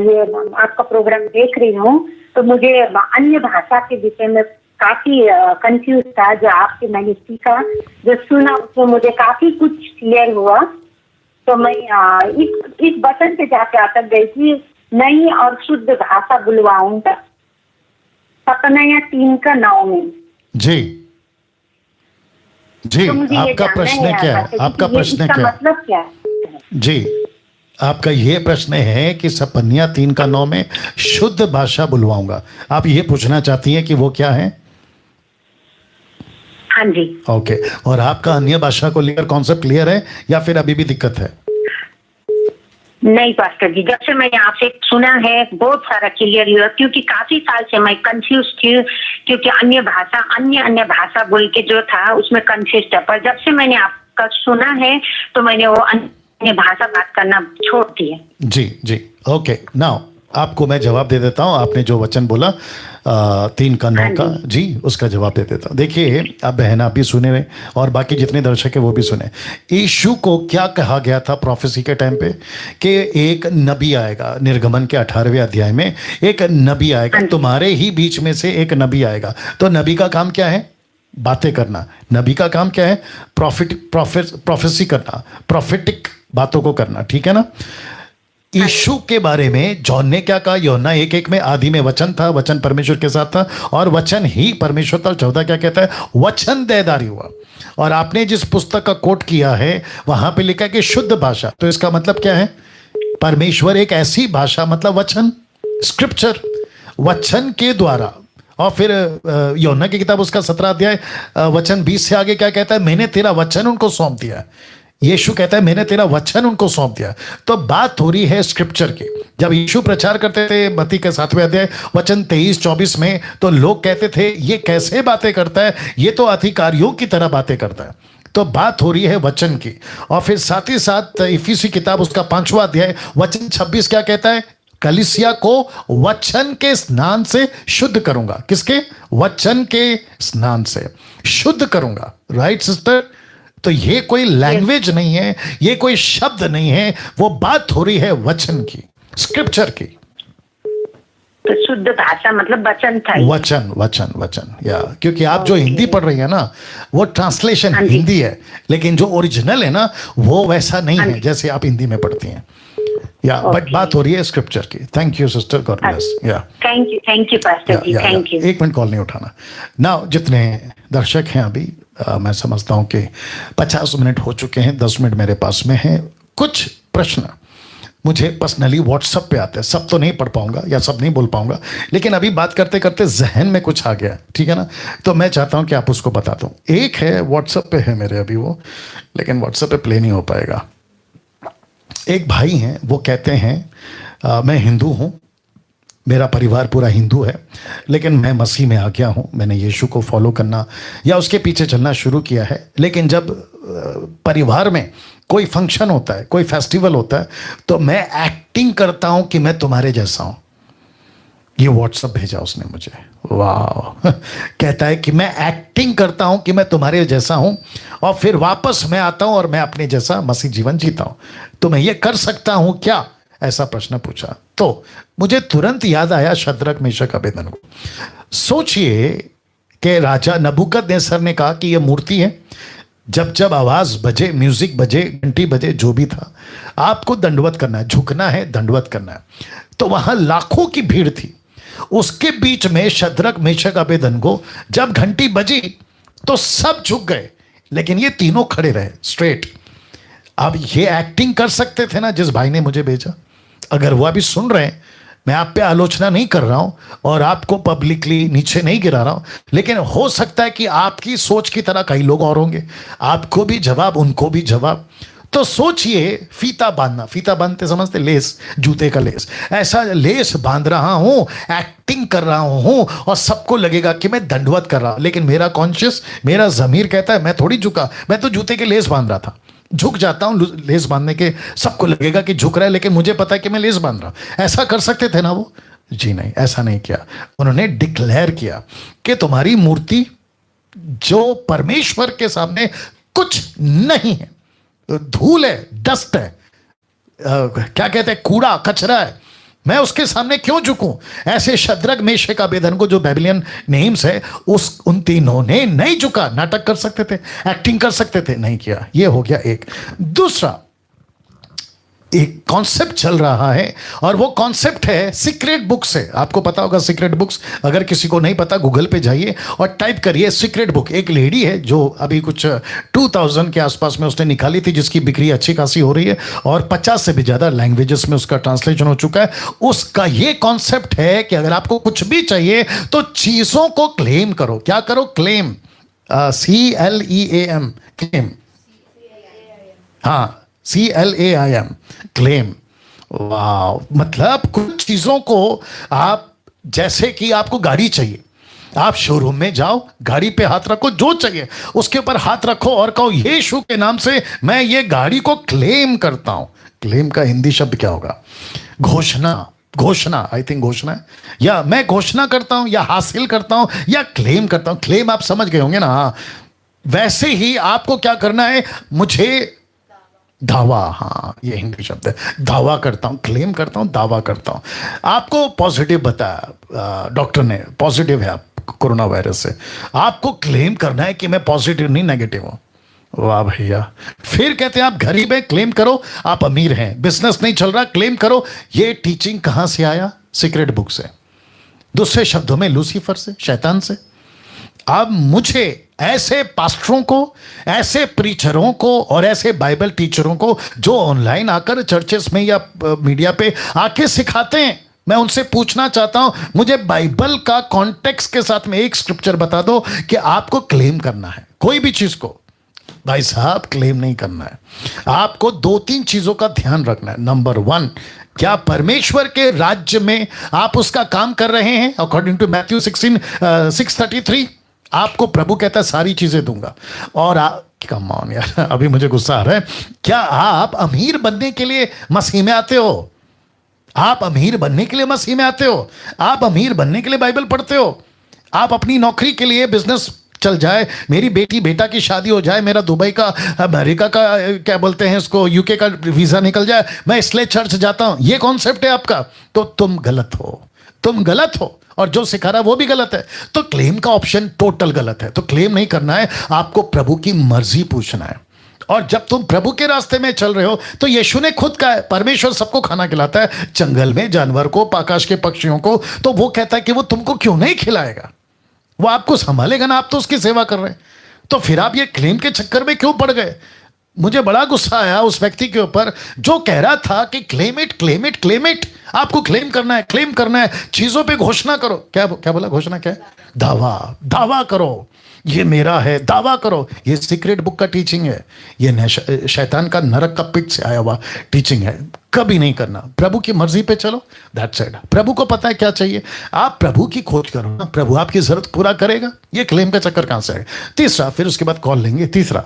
ये आपका प्रोग्राम देख रही हूँ, तो मुझे अन्य भाषा के विषय में काफी कंफ्यूज था। जो आपसे मैंने सीखा, जो सुना, उसमें मुझे काफी कुछ क्लियर हुआ। तो मैं इस बटन पे जाके अटक गई थी, नई और शुद्ध भाषा बुलवाऊंगा, सपना 3:9 में। जी जी, तो आपका प्रश्न क्या है? आपका प्रश्न क्या मतलब क्या है? जी, आपका ये प्रश्न है कि सपनिया 3:9 में शुद्ध भाषा बुलवाऊंगा, आप ये पूछना चाहती हैं कि वो क्या है? हाँ जी। ओके, और आपका अन्य भाषा को लेकर कॉन्सेप्ट क्लियर है या फिर अभी भी दिक्कत है? नहीं पास्टर जी, जब से मैंने आपसे सुना है बहुत सारा क्लियर हुआ, क्योंकि काफी साल से मैं कंफ्यूज थी, क्योंकि अन्य भाषा बोल के जो था उसमें कंफ्यूज था। पर जब से मैंने आपका सुना है तो मैंने वो अन्य भाषा बात करना छोड़ दिया। जी जी, ओके। नाउ आपको मैं जवाब दे देता हूं। आपने जो वचन बोला 3 का 9 का, जी उसका जवाब दे देता हूं। देखिए अब बहन आप भी सुने रहे और बाकी जितने दर्शक है वो भी सुने। यीशु को क्या कहा गया था प्रोफेसी के टाइम पे कि एक नबी आएगा। निर्गमन के 18वें अध्याय में एक नबी आएगा, तुम्हारे ही बीच में से एक नबी आएगा। तो नबी का काम क्या है? बातें करना। नबी का काम क्या है? प्रोफेसी करना, प्रोफेटिक बातों को करना, ठीक है ना। यीशु के बारे में जॉन ने क्या कहा? यूहन्ना 1:1 में आदि में वचन था, वचन परमेश्वर के साथ था और वचन ही परमेश्वर था। 14 क्या कहता है? वचन देहधारी हुआ। और आपने जिस पुस्तक का कोट किया है वहां पे लिखा है कि शुद्ध भाषा। तो इसका मतलब क्या है? परमेश्वर एक ऐसी भाषा, मतलब वचन, स्क्रिप्चर, वचन के द्वारा। और फिर यूहन्ना की किताब उसका 17 अध्याय वचन 20 से आगे क्या कहता है? मैंने तेरा वचन उनको सौंप दिया है। यीशु कहता है मैंने तेरा वचन उनको सौंप दिया। तो बात हो रही है स्क्रिप्चर की। जब यीशु प्रचार करते थे मत्ती के 7वें अध्याय वचन 23-24 में, तो लोग कहते थे ये कैसे बातें करता है, ये तो अधिकारियों की तरह बातें करता है। तो बात हो रही है वचन की। और फिर साथ ही साथ इफिसी किताब उसका 5वां अध्याय वचन 26 क्या कहता है? कलीसिया को वचन के स्नान से शुद्ध करूंगा। किसके? वचन के स्नान से शुद्ध करूंगा। Right sister? तो ये कोई लैंग्वेज नहीं है, ये कोई शब्द नहीं है, वो बात हो रही है वचन की, स्क्रिप्चर की। तो शुद्ध भाषा मतलब वचन था। वचन वचन वचन, या क्योंकि आप जो हिंदी पढ़ रही है ना वो ट्रांसलेशन हिंदी है, लेकिन जो ओरिजिनल है ना वो वैसा नहीं है जैसे आप हिंदी में पढ़ती हैं। या बट बात हो रही है स्क्रिप्चर की। Thank you sister, god bless. Yeah thank you pastor ji, thank you. 1 minute call नहीं उठाना ना। जितने दर्शक हैं अभी मैं समझता हूं कि 50 मिनट हो चुके हैं, 10 मिनट मेरे पास में हैं। कुछ प्रश्न मुझे पर्सनली व्हाट्सएप पे आते हैं, सब तो नहीं पढ़ पाऊंगा या सब नहीं बोल पाऊंगा, लेकिन अभी बात करते करते जहन में कुछ आ गया, ठीक है ना, तो मैं चाहता हूं कि आप उसको बता दो। एक है व्हाट्सएप पे है मेरे अभी वो, लेकिन व्हाट्सएप पे प्ले नहीं हो पाएगा। एक भाई हैं, वो कहते हैं मैं हिंदू हूं, मेरा परिवार पूरा हिंदू है, लेकिन मैं मसीह में आ गया हूँ। मैंने यीशु को फॉलो करना या उसके पीछे चलना शुरू किया है, लेकिन जब परिवार में कोई फंक्शन होता है, कोई फेस्टिवल होता है, तो मैं एक्टिंग करता हूँ कि मैं तुम्हारे जैसा हूँ। ये व्हाट्सएप भेजा उसने मुझे, वाह। कहता है कि मैं एक्टिंग करता हूँ कि मैं तुम्हारे जैसा हूँ और फिर वापस मैं आता हूँ और मैं अपने जैसा मसीह जीवन जीता हूँ। तो मैं ये कर सकता हूँ क्या? ऐसा प्रश्न पूछा। तो मुझे तुरंत याद आया शद्रक मेशक अबेदनगो। सोचिए कि राजा नबूकदनेस्सर ने कहा कि यह मूर्ति है, जब जब आवाज बजे, म्यूजिक बजे, घंटी बजे, जो भी था, आपको दंडवत करना है, झुकना है, दंडवत करना है। तो वहां लाखों की भीड़ थी, उसके बीच में शद्रक मेशक अबेदनगो, जब घंटी बजी तो सब झुक गए, लेकिन ये तीनों खड़े रहे स्ट्रेट। अब ये एक्टिंग कर सकते थे ना जिस भाई ने मुझे भेजा। अगर वो अभी सुन रहे हैं, मैं आप पे आलोचना नहीं कर रहा हूं और आपको पब्लिकली नीचे नहीं गिरा रहा हूं, लेकिन हो सकता है कि आपकी सोच की तरह कई लोग और होंगे, आपको भी जवाब, उनको भी जवाब। तो सोचिए, फीता बांधना, फीता बांधते समझते, लेस, जूते का लेस, ऐसा लेस बांध रहा हूं, एक्टिंग कर रहा हूं और सबको लगेगा कि मैं दंडवत कर रहा हूं, लेकिन मेरा कॉन्शियस, मेरा ज़मीर कहता है मैं थोड़ी झुका, मैं तो जूते के लेस बांध रहा था। झुक जाता हूं लेस बांधने के, सबको लगेगा कि झुक रहा है, लेकिन मुझे पता है कि मैं लेस बांध रहा हूं। ऐसा कर सकते थे ना वो? जी नहीं, ऐसा नहीं किया। उन्होंने डिक्लेयर किया कि तुम्हारी मूर्ति जो परमेश्वर के सामने कुछ नहीं है, धूल है, डस्ट है, क्या कहते हैं, कूड़ा कचरा है, मैं उसके सामने क्यों झुकूं? ऐसे शद्रक मेशक अबेदनगो जो बेबीलोन नेम्स है, उन तीनों ने नहीं झुका। नाटक कर सकते थे, एक्टिंग कर सकते थे, नहीं किया। ये हो गया एक। दूसरा, एक कॉन्सेप्ट चल रहा है और वो कॉन्सेप्ट है सीक्रेट बुक से। आपको पता होगा सीक्रेट बुक्स, अगर किसी को नहीं पता गूगल पे जाइए और टाइप करिए सीक्रेट बुक। एक लेडी है जो अभी कुछ 2000 के आसपास में उसने निकाली थी, जिसकी बिक्री अच्छी खासी हो रही है और 50 से भी ज़्यादा लैंग्वेजेस में उसका ट्रांसलेशन हो चुका है। उसका ये कॉन्सेप्ट है कि अगर आपको कुछ भी चाहिए तो चीज़ों को क्लेम करो। क्या करो? क्लेम, CLEAM, क्लेम, हाँ, CLAIM, क्लेम। वाह, मतलब कुछ चीजों को आप, जैसे कि आपको गाड़ी चाहिए, आप शोरूम में जाओ, गाड़ी पे हाथ रखो, जो चाहिए उसके ऊपर हाथ रखो और कहो यीशु के नाम से मैं ये गाड़ी को क्लेम करता हूं। क्लेम का हिंदी शब्द क्या होगा? घोषणा, घोषणा, आई थिंक घोषणा है, या मैं घोषणा करता हूं या हासिल करता हूं या क्लेम करता हूं। क्लेम आप समझ गए होंगे ना। हाँ, वैसे ही आपको क्या करना है, मुझे दावा, हाँ ये हिंदी शब्द है, दावा करता हूं, क्लेम करता हूं, दावा करता हूं। आपको पॉजिटिव बताया डॉक्टर ने, पॉजिटिव है आप कोरोना वायरस से, आपको क्लेम करना है कि मैं पॉजिटिव नहीं नेगेटिव हूं। वाह भैया। फिर कहते हैं आप गरीब हैं, क्लेम करो आप अमीर हैं, बिजनेस नहीं चल रहा, क्लेम करो। ये टीचिंग कहां से आया? सीक्रेट बुक से, दूसरे शब्दों में लूसीफर से, शैतान से। अब मुझे ऐसे पास्टरों को, ऐसे प्रीचरों को और ऐसे बाइबल टीचरों को जो ऑनलाइन आकर चर्चेस में या मीडिया पे आके सिखाते हैं, मैं उनसे पूछना चाहता हूं, मुझे बाइबल का कॉन्टेक्स्ट के साथ में एक स्क्रिप्चर बता दो कि आपको क्लेम करना है कोई भी चीज को। भाई साहब, क्लेम नहीं करना है, आपको 2-3 चीजों का ध्यान रखना है। नंबर 1, क्या परमेश्वर के राज्य में आप उसका काम कर रहे हैं? अकॉर्डिंग टू मैथ्यू 6:33 आपको प्रभु कहता है सारी चीजें दूंगा। और कम ऑन यार, अभी मुझे गुस्सा आ रहा है। क्या आप अमीर बनने के लिए मसीह में आते हो? आप अमीर बनने के लिए मसीह में आते हो? आप अमीर बनने के लिए बाइबल पढ़ते हो? आप अपनी नौकरी के लिए, बिजनेस चल जाए, मेरी बेटी बेटा की शादी हो जाए, मेरा दुबई का, अमेरिका का, क्या बोलते हैं इसको, यूके का वीजा निकल जाए, मैं इसलिए चर्च जाता हूं, ये कॉन्सेप्ट है आपका, तो तुम गलत हो, तुम गलत हो, और जो सिखा रहा है वो भी गलत है। तो क्लेम का ऑप्शन टोटल गलत है। तो क्लेम नहीं करना है, आपको प्रभु की मर्जी पूछना है। और जब तुम प्रभु के रास्ते में चल रहे हो तो यीशु ने खुद कहा है, परमेश्वर सबको खाना खिलाता है, जंगल में जानवर को, आकाश के पक्षियों को, तो वो कहता है कि वो तुमको क्यों नहीं खिलाएगा? वो आपको संभालेगा ना, आप तो उसकी सेवा कर रहे हैं। तो फिर आप ये क्लेम के चक्कर में क्यों पड़ गए? मुझे बड़ा गुस्सा आया उस व्यक्ति के ऊपर जो कह रहा था कि claim it, claim it, claim it, आपको क्लेम करना है, क्लेम करना है, चीजों पे घोषणा करो। क्या क्या बोला? घोषणा क्या है? दावा, दावा करो, ये मेरा है, दावा करो। ये सीक्रेट बुक का टीचिंग है, ये शैतान का नरक का पिट से आया हुआ टीचिंग है। कभी नहीं करना, प्रभु की मर्जी पे चलो, दैट्स इट। प्रभु को पता है क्या चाहिए, आप प्रभु की खोज करो ना, प्रभु आपकी जरूरत पूरा करेगा। ये क्लेम का चक्कर कहां से आएगा? तीसरा, फिर उसके बाद कॉल लेंगे। तीसरा,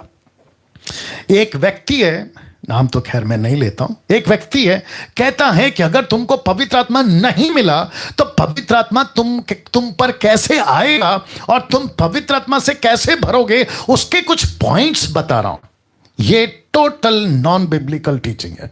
एक व्यक्ति है, नाम तो खैर मैं नहीं लेता हूं, एक व्यक्ति है, कहता है कि अगर तुमको पवित्र आत्मा नहीं मिला तो पवित्र आत्मा तुम पर कैसे आएगा और तुम पवित्र आत्मा से कैसे भरोगे, उसके कुछ पॉइंट्स बता रहा हूं। ये टोटल नॉन बिब्लिकल टीचिंग है,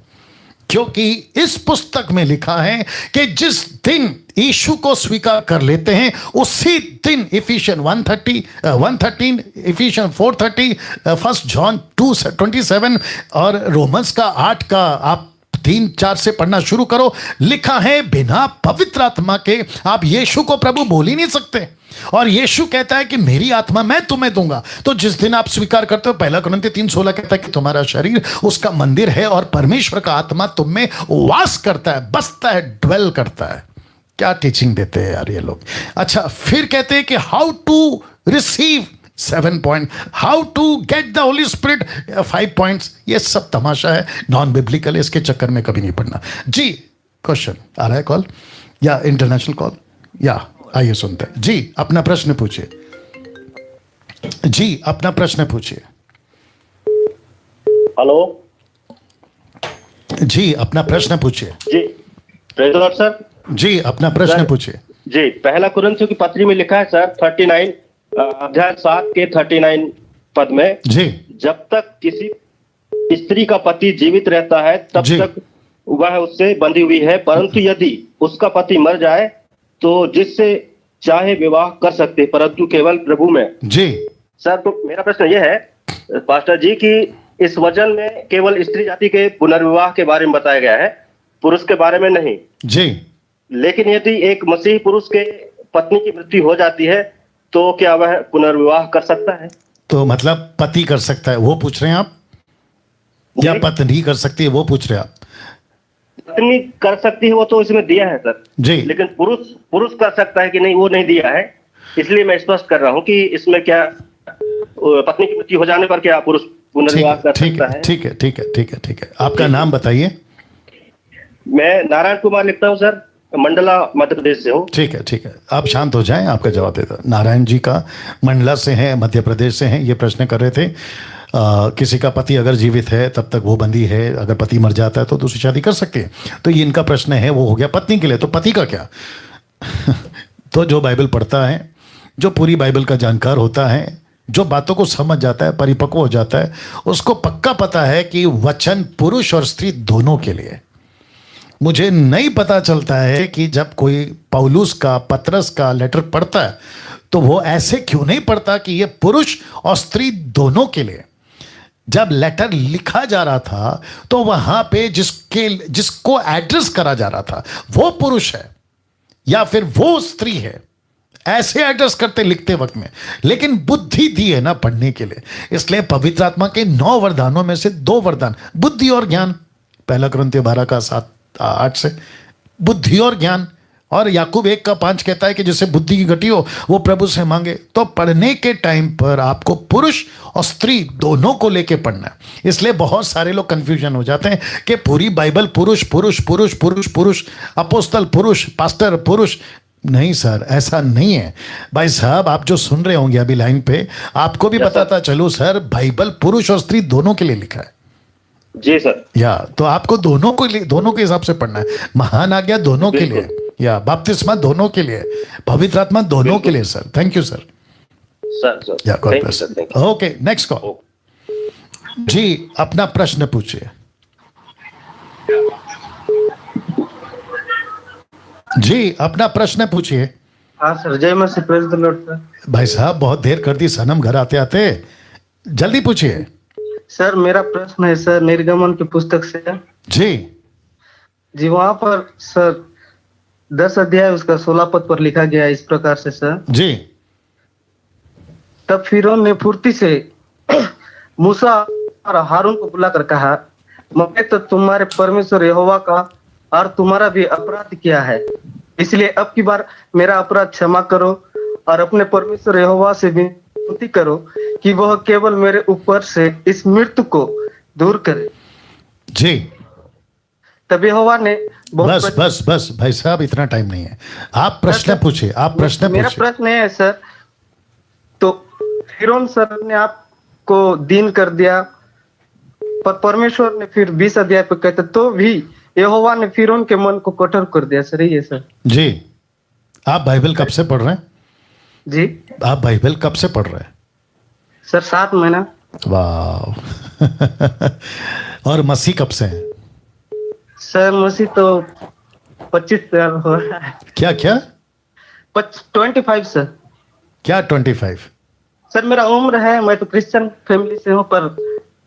क्योंकि इस पुस्तक में लिखा है कि जिस दिन यीशु को स्वीकार कर लेते हैं उसी दिन, इफिशियन 1:13, इफिशियन 4:30, 1 जॉन 2:27 और रोमन्स का 8 का आप 3-4 से पढ़ना शुरू करो। लिखा है बिना पवित्र आत्मा के आप यीशु को प्रभु बोल ही नहीं सकते। और यीशु कहता है कि मेरी आत्मा मैं तुम्हें दूंगा। तो जिस दिन आप स्वीकार करते हो, 1 कुरिन्थियों 3:16 कहता है कि तुम्हारा शरीर उसका मंदिर है और परमेश्वर का आत्मा तुम में वास करता है, बसता है, ड्वेल करता है। क्या टीचिंग देते हैं यार ये लोग। अच्छा, फिर कहते हैं कि how to receive 7 point, how to get the holy spirit 5 points. ये सब तमाशा है, नॉन बिब्लिकल है, इसके चक्कर में कभी नहीं पड़ना। जी, क्वेश्चन आ रहा है, कॉल या इंटरनेशनल कॉल, या आइए सुनते हैं। जी, अपना प्रश्न पूछिए। जी, अपना प्रश्न पूछिए। हेलो जी, अपना प्रश्न पूछिए। जी, प्रेज़ द लॉर्ड सर। जी, अपना प्रश्न पूछिए। जी, 1 कुरिन्थियों की पत्री में लिखा है सर, 39 अध्याय 7 के 39 पद में, जी, जब तक किसी स्त्री का पति जीवित रहता है तब तक वह उससे बंधी हुई है, परंतु यदि उसका पति मर जाए तो जिससे चाहे विवाह कर सकते, परंतु केवल प्रभु में। जी सर, तो मेरा प्रश्न यह है पास्टर जी कि इस वचन में केवल स्त्री जाति के पुनर्विवाह के बारे में बताया गया है, पुरुष के बारे में नहीं। जी, लेकिन यदि एक मसीही पुरुष के पत्नी की मृत्यु हो जाती है तो क्या वह पुनर्विवाह कर सकता है? तो मतलब पति कर सकता है, वो पूछ रहे हैं आप, या पत्नी कर सकती है वो पूछ रहे हैं आप? पत्नी कर सकती है, वो तो इसमें दिया है सर जी, लेकिन पुरुष कर सकता है कि नहीं, वो नहीं दिया है। इसलिए मैं स्पष्ट कर रहा हूँ कि इसमें क्या पत्नी की मृत्यु हो जाने पर क्या पुरुष पुनर्विवाह कर सकता है? ठीक है, ठीक है, ठीक है, ठीक है। आपका नाम बताइए। मैं नारायण कुमार लिखता हूँ सर, मंडला मध्य प्रदेश से हूँ। ठीक है, ठीक है, आप शांत हो जाएं, आपका जवाब देता। नारायण जी का मंडला से हैं, मध्य प्रदेश से हैं, ये प्रश्न कर रहे थे। किसी का पति अगर जीवित है तब तक वो बंदी है, अगर पति मर जाता है तो दूसरी शादी कर सकते हैं। तो ये इनका प्रश्न है, वो हो गया पत्नी के लिए, तो पति का क्या? तो जो बाइबल पढ़ता है, जो पूरी बाइबल का जानकार होता है, जो बातों को समझ जाता है, परिपक्व हो जाता है, उसको पक्का पता है कि वचन पुरुष और स्त्री दोनों के लिए। मुझे नहीं पता चलता है कि जब कोई पौलुस का, पतरस का लेटर पढ़ता है तो वो ऐसे क्यों नहीं पढ़ता कि ये पुरुष और स्त्री दोनों के लिए। जब लेटर लिखा जा रहा था तो वहां पे जिसको एड्रेस करा जा रहा था वो पुरुष है या फिर वो स्त्री है, ऐसे एड्रेस करते लिखते वक्त में। लेकिन बुद्धि दी है ना पढ़ने के लिए, इसलिए पवित्र आत्मा के 9 वरदानों में से 2 वरदान बुद्धि और ज्ञान, 1 कुरिन्थियों 12:7-8 से बुद्धि और ज्ञान, और याकूब 1:5 कहता है कि जिससे बुद्धि की घटी हो वो प्रभु से मांगे। तो पढ़ने के टाइम पर आपको पुरुष और स्त्री दोनों को लेके पढ़ना है। इसलिए बहुत सारे लोग कंफ्यूजन हो जाते हैं कि पूरी बाइबल पुरुष पुरुष पुरुष पुरुष पुरुष, अपोस्तल पुरुष, पास्टर पुरुष। नहीं सर, ऐसा नहीं है भाई साहब। आप जो सुन रहे होंगे अभी लाइन पे, आपको भी बताता चलो सर, बाइबल पुरुष और स्त्री दोनों के लिए लिखा है। जी सर। या तो आपको दोनों के हिसाब से पढ़ना है। महान आज्ञा दोनों के लिए, या बपतिस्मा दोनों के लिए, पवित्र आत्मा दोनों के लिए sir. Thank you sir. Sir yeah god bless. Okay, next call. जी, अपना प्रश्न पूछिए। जी, अपना प्रश्न पूछिए। हाँ सर, जय मसीह, प्रेज द लॉर्ड सर। भाई साहब बहुत देर कर दी सनम घर आते आते, जल्दी पूछिए। सर मेरा प्रश्न है सर, निर्गमन की पुस्तक से। जी वहां पर सर 10 अध्याय उसका 16 पद पर लिखा गया है इस प्रकार से सर। जी। तब फिरौन ने फुर्ती से मूसा और हारून को बुलाकर कहा, मैं तो तुम्हारे परमेश्वर यहोवा का और तुम्हारा भी अपराध किया है, इसलिए अब की बार मेरा अपराध क्षमा करो और अपने परमेश्वर यहोवा से विनती करो कि वह केवल मेरे ऊपर से इस मृत्यु को दूर करे। जी। तब यहोवा ने बस भाई साहब, इतना टाइम नहीं है, आप प्रश्न पूछिए। आप प्रश्न पूछिए। मेरा प्रश्न है सर, तो फिरौन सर ने आपको दीन कर दिया, पर परमेश्वर ने फिर 20 अध्याय पे कहते तो भी यहोवा ने फिरौन के मन को कठोर कर दिया सर, ये सर। जी। आप बाइबल कब से पढ़ रहे हैं? जी। आप बाइबल कब से पढ़ रहे हैं? सर 7 महीना। वाह। और मसीह कब से है? सर मसीह तो 25 साल हो रहा है। क्या 25 सर। क्या 25? सर मेरा उम्र है, मैं तो क्रिश्चियन फैमिली से हूँ, पर